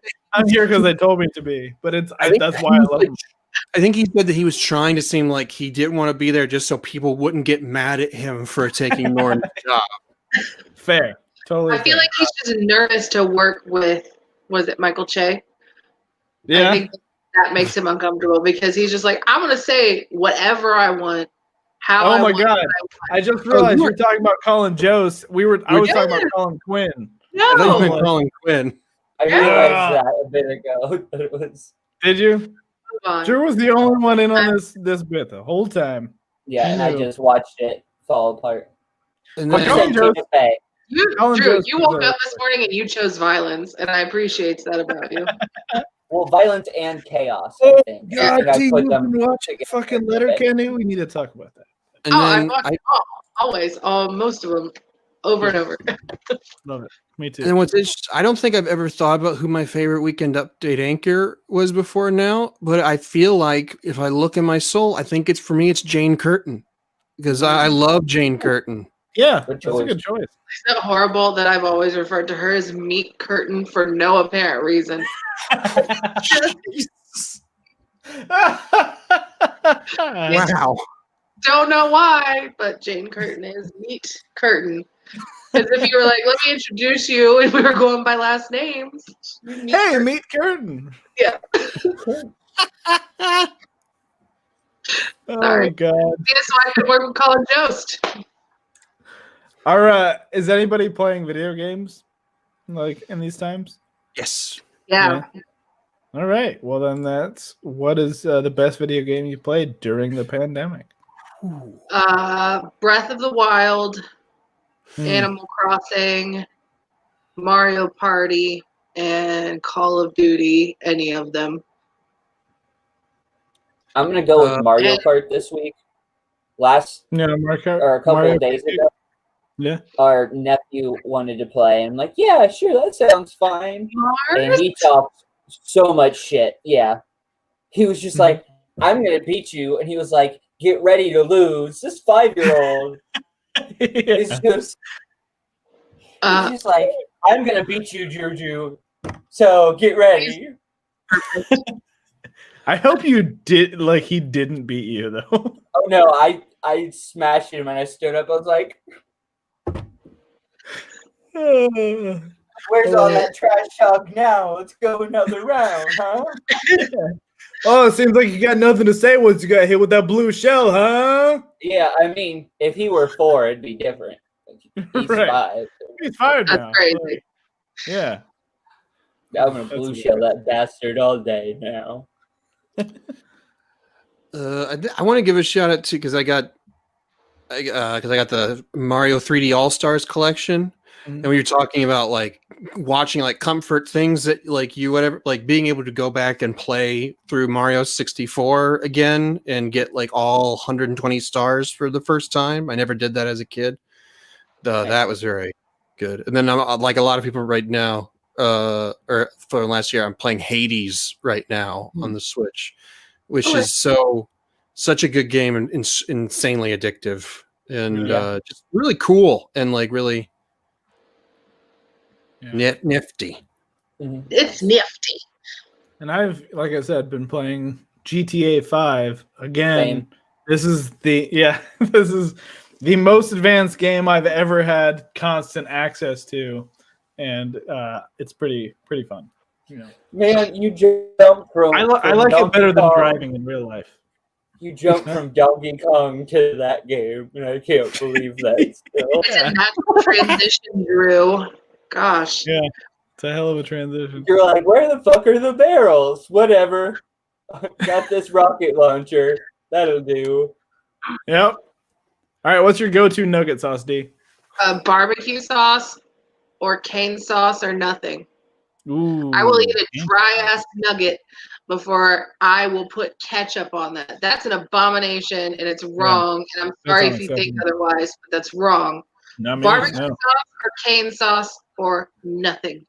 because they told me to be. But that's why I love him. I think he said that he was trying to seem like he didn't want to be there just so people wouldn't get mad at him for taking Norm's job. Fair, totally. I feel like he's just nervous to work with. Was it Michael Che? Yeah. I think that makes him uncomfortable because he's just like, I'm gonna say whatever I want, how Oh I my want god! I just realized you you were talking about Colin Jost. I was Yeah. talking about Colin Quinn. I thought you No. meant Colin Quinn. I Yeah. realized that a bit ago. That it was. Did you? Move on. Drew was the only one in on this bit the whole time. Yeah, He and I knew. just watched it fall apart. And But You then, Colin said Jost- Tina Fey. Colin Drew, Jost you was woke up this morning and you chose violence, and I appreciate that about you. Well, violence and chaos. Oh I think. I think I God, put you've them been watching together. fucking Letterkenny. We need to talk about that. and Oh, I then watch them all, always, most of them, over and over. Love it. Me too. And then what's interesting, I don't think I've ever thought about who my favorite Weekend Update anchor was before now, but I feel like if I look in my soul, I think it's Jane Curtin because I love Jane Curtin. Yeah, Good that's a good choice. Isn't it horrible that I've always referred to her as Meat Curtain for no apparent reason? Wow. Don't know why, but Jane Curtin is Meat Curtain. As if you were like, let me introduce you, and we were going by last names. Meat Hey, Curtin. meet Curtin. Yeah. Oh Sorry. God. Yeah, so I could work with Colin Jost. All right. Is anybody playing video games like in these times? Yes. Yeah. All right. Well, then what is the best video game you played during the pandemic? Breath of the Wild, Animal Crossing, Mario Party, and Call of Duty. Any of them. I'm gonna go with Mario and- Kart this week. Yeah, Marco. Or a couple Mario of days Party? ago, Yeah. our nephew wanted to play, and I'm like, yeah, sure, that sounds fine. And Mars? he talked so much shit. Yeah, he was just like, I'm gonna beat you, and he was like, get ready to lose. This 5-year-old is Yeah. just. He's just like, I'm gonna beat you, Juju. So get ready. I hope you did like he didn't beat you though. Oh no, I smashed him and I stood up. I was like, where's all that trash talk now? Let's go another round, huh? Oh, it seems like you got nothing to say once you got hit with that blue shell, huh? Yeah, I mean, if he were 4, it'd be different. He's Right. 5. He's fired That's now. crazy. Like, yeah. I'm gonna That's blue a- shell that bastard all day now. I want to give a shout out to because I got the Mario 3D All Stars collection, and we were talking about like watching like comfort things that like you whatever like being able to go back and play through Mario 64 again and get like all 120 stars for the first time. I never did that as a kid. That was very good. And then like a lot of people right now, or for last year, I'm playing Hades right now on the Switch, which is such a good game and insanely addictive and just really cool and like really nifty. It's nifty. And I've, like I said, been playing GTA 5 again. Same. This is this is the most advanced game I've ever had constant access to, and it's pretty fun. You know, Man, you jump from. I from like it Donkey better than Kong- driving in real life. You jump from Donkey Kong to that game, and I can't believe that. Still. It's a natural transition, Drew. Gosh. Yeah, it's a hell of a transition. You're like, where the fuck are the barrels? Whatever. Got this rocket launcher. That'll do. Yep. All right, what's your go-to nugget sauce, D? Barbecue sauce or cane sauce or nothing. Ooh, I will eat a dry ass nugget before I will put ketchup on that. That's an abomination and it's wrong. And I'm sorry if you think otherwise, but that's wrong. Not me, Barbecue no. sauce or cane sauce or nothing.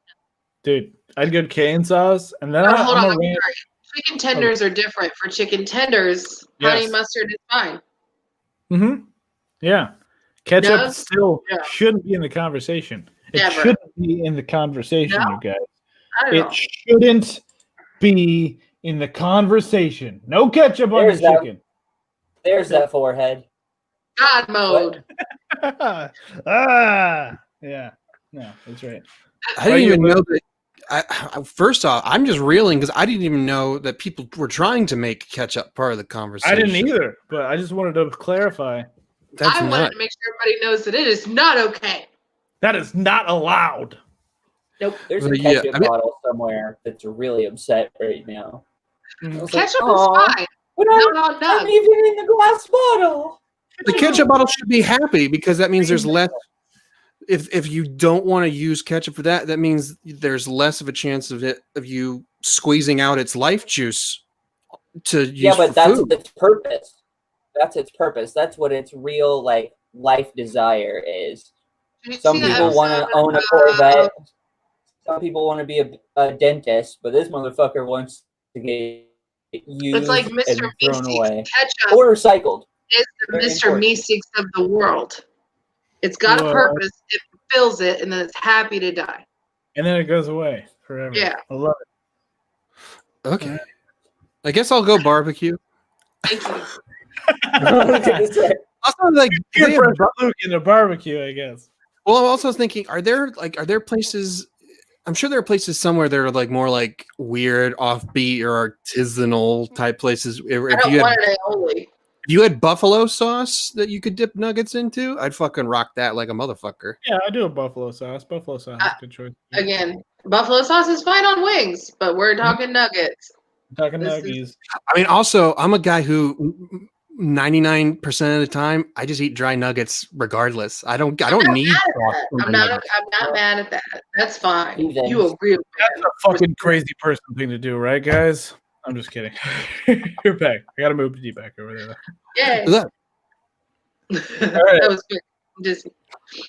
Dude, I'd go cane sauce, and then No, hold on. I'm I'm sorry. Chicken tenders are different. For chicken tenders, honey Yes. mustard is fine. Mm-hmm. Yeah, ketchup No? still Yeah. shouldn't be in the conversation. It Never. shouldn't be in the conversation, No? you guys. I don't know. It shouldn't be in the conversation. No ketchup on There's your that. chicken. There's that forehead. God mode. Yeah, no, that's right. I didn't even know that. First off, I'm just reeling because I didn't even know that people were trying to make ketchup part of the conversation. I didn't either, but I just wanted to clarify. That's I not. wanted to make sure everybody knows that it is not okay. That is not allowed. Nope. There's a But yeah, ketchup I mean- bottle somewhere that's really upset right now. Mhm. I was like, Ketchup "Aw, is fine. but Not on I'm nuts. even in the glass bottle." The ketchup bottle should be happy because that means there's less. If you don't want to use ketchup for that, that means there's less of a chance of you squeezing out its life juice to use Yeah, but for that's food. its purpose. That's its purpose. That's what its real like life desire is. Did you Some see the people want to episode own a of- Corvette. Some people want to be a dentist, but this motherfucker wants to get used It's like and Mr. thrown away Meeseeks. Ketchup or recycled. is the Very Mr. important. Meeseeks of the world. It's got a What? purpose. It fulfills it, and then it's happy to die. And then it goes away forever. Yeah. I love it. Okay, I guess I'll go barbecue. Thank you. I was gonna say, Also, like, do they Peer have pressure Luke in a barbecue, I guess. well, I'm also thinking, are there places? I'm sure there are places somewhere that are like more like weird, offbeat, or artisanal type places. I If don't you had want an aioli. if you had buffalo sauce that you could dip nuggets into, I'd fucking rock that like a motherfucker. Yeah, I do a buffalo sauce. Buffalo sauce is a good choice. Again, buffalo sauce is fine on wings, but we're talking nuggets. Talking this nuggies. I mean, also, I'm a guy who 99% of the time I just eat dry nuggets regardless. I don't need sauce for my I'm not nuggets. mad at that. That's fine. Heathens. You agree with That's a fucking crazy person thing to do, right, guys? I'm just kidding. You're back. I gotta move you back over there. Yay. Look, That was quick. Just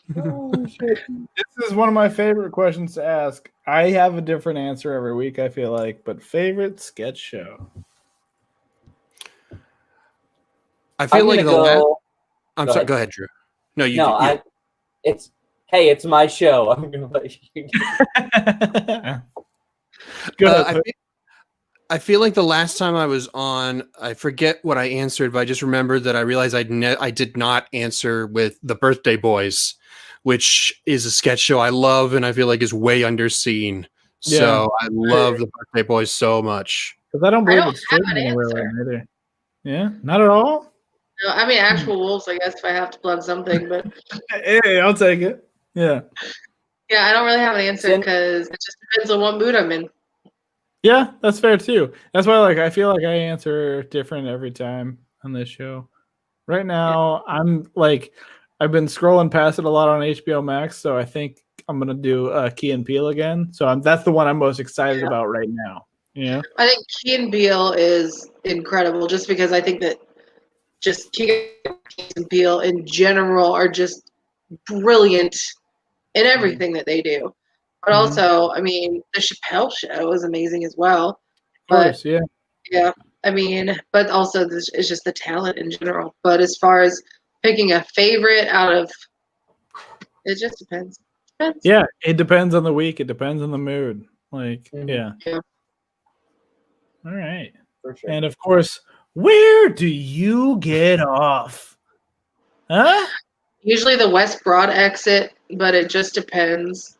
This is one of my favorite questions to ask. I have a different answer every week, I feel like, but favorite sketch show. I feel I'm like gonna the last. go. I'm go sorry. ahead. Go ahead, Drew. No, you. No, it's my show. I'm gonna let you. Go ahead. I feel like the last time I was on, I forget what I answered, but I just remembered that I realized I did not answer with The Birthday Boys, which is a sketch show I love and I feel like is way underseen. Yeah. So I love The Birthday Boys so much. Because I don't believe don't it's have streaming an anywhere answer. right now either. Yeah, not at all. No, I mean actual wolves, I guess, if I have to plug something, but Hey, I'll take it. Yeah. yeah, I don't really have an answer Sin- because it just depends on what mood I'm in. Yeah, that's fair too. That's why I feel like I answer different every time on this show. Right now, I'm like I've been scrolling past it a lot on HBO Max, so I think I'm gonna do Key and Peele again. So that's the one I'm most excited about right now. Yeah. I think Key and Peele is incredible just because I think that just Key and Peele in general are just brilliant in everything that they do. But Mhm. also, I mean, the Chappelle show is amazing as well. Of But course, yeah. yeah, I mean, but also this is just the talent in general. But as far as picking a favorite out of, it just depends. Depends. Yeah, it depends on the week. It depends on the mood. Like, Mhm. yeah. Yeah. All right. For sure. And of course, where do you get off? Huh? Usually the West Broad exit, but it just depends.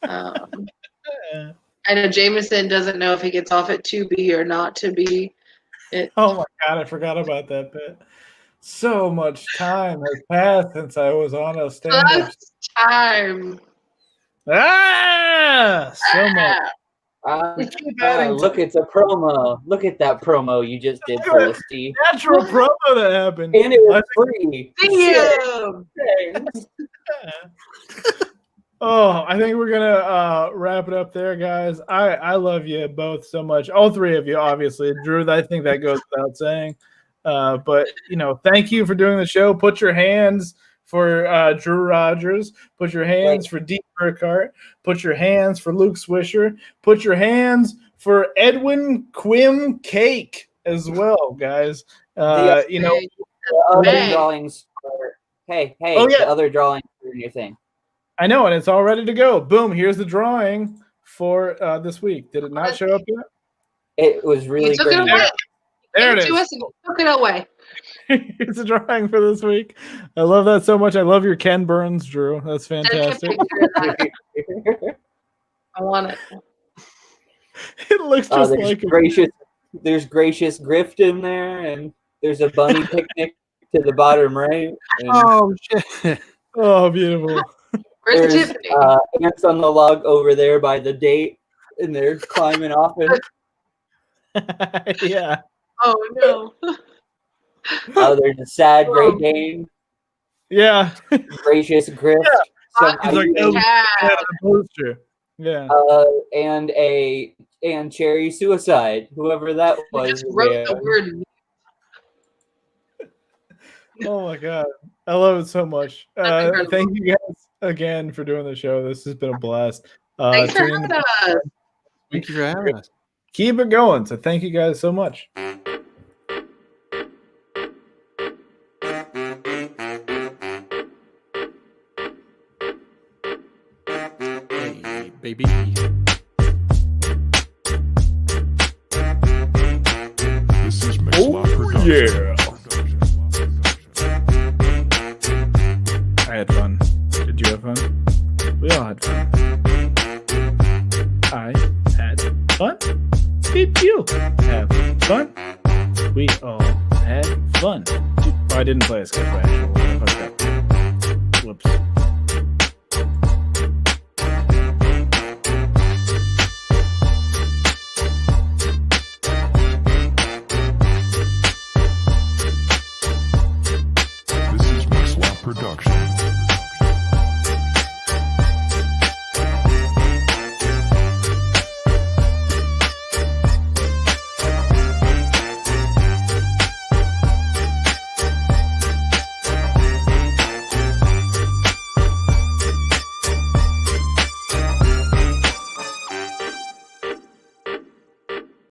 I know Jameson doesn't know if he gets off at 2B or not 2B. Oh my god, I forgot about that bit. So much time has passed since I was on a stand-up. Last time. So much. Ah, Keep adding look, it's a promo. Look at that promo you just did for us, Steve. natural promo that happened. And it was free. Damn. Thanks. Oh, I think we're gonna wrap it up there, guys. I love you both so much. All three of you, obviously. Drew, I think that goes without saying. But thank you for doing the show. Put your hands for Drew Rogers. Put your hands for Deep Burkhart. Put your hands for Luke Swisher. Put your hands for Edwin Quim Cake as well, guys. The other Hey. drawings. Hey, Oh, yeah. the other drawings for your thing. I know, and it's all ready to go. Boom, here's the drawing for this week. Did it not show up yet? It was really You took it great. away. There it Gave to is. us and you took it away. Here's the drawing for this week. I love that so much. I love your Ken Burns, Drew. That's Send me a fantastic. picture of that. I want it. It looks just like there's gracious grift in there, and there's a bunny picnic to the bottom right. And Oh shit! Oh, beautiful. Where's there's Tiffany? ants on the log over there by the date, and they're climbing off it. Yeah. Oh no. There's a sad Great Dane, Yeah. gracious grift, some He's like, icing, yeah, Yeah. the poster. Yeah. and Cherry Suicide, whoever that I was. just wrote the word. Oh my god, I love it so much. That's incredible. Thank you guys again for doing the show. This has been a blast. Thanks for tune in having us. Thank you for having us. Keep it going. So thank you guys so much. Hey, baby. This is Mixlaw Productions. yeah. I had fun. Did you have fun? We all had fun. I had fun. Did you have fun? We all had fun. Oh, I didn't play a skip actually.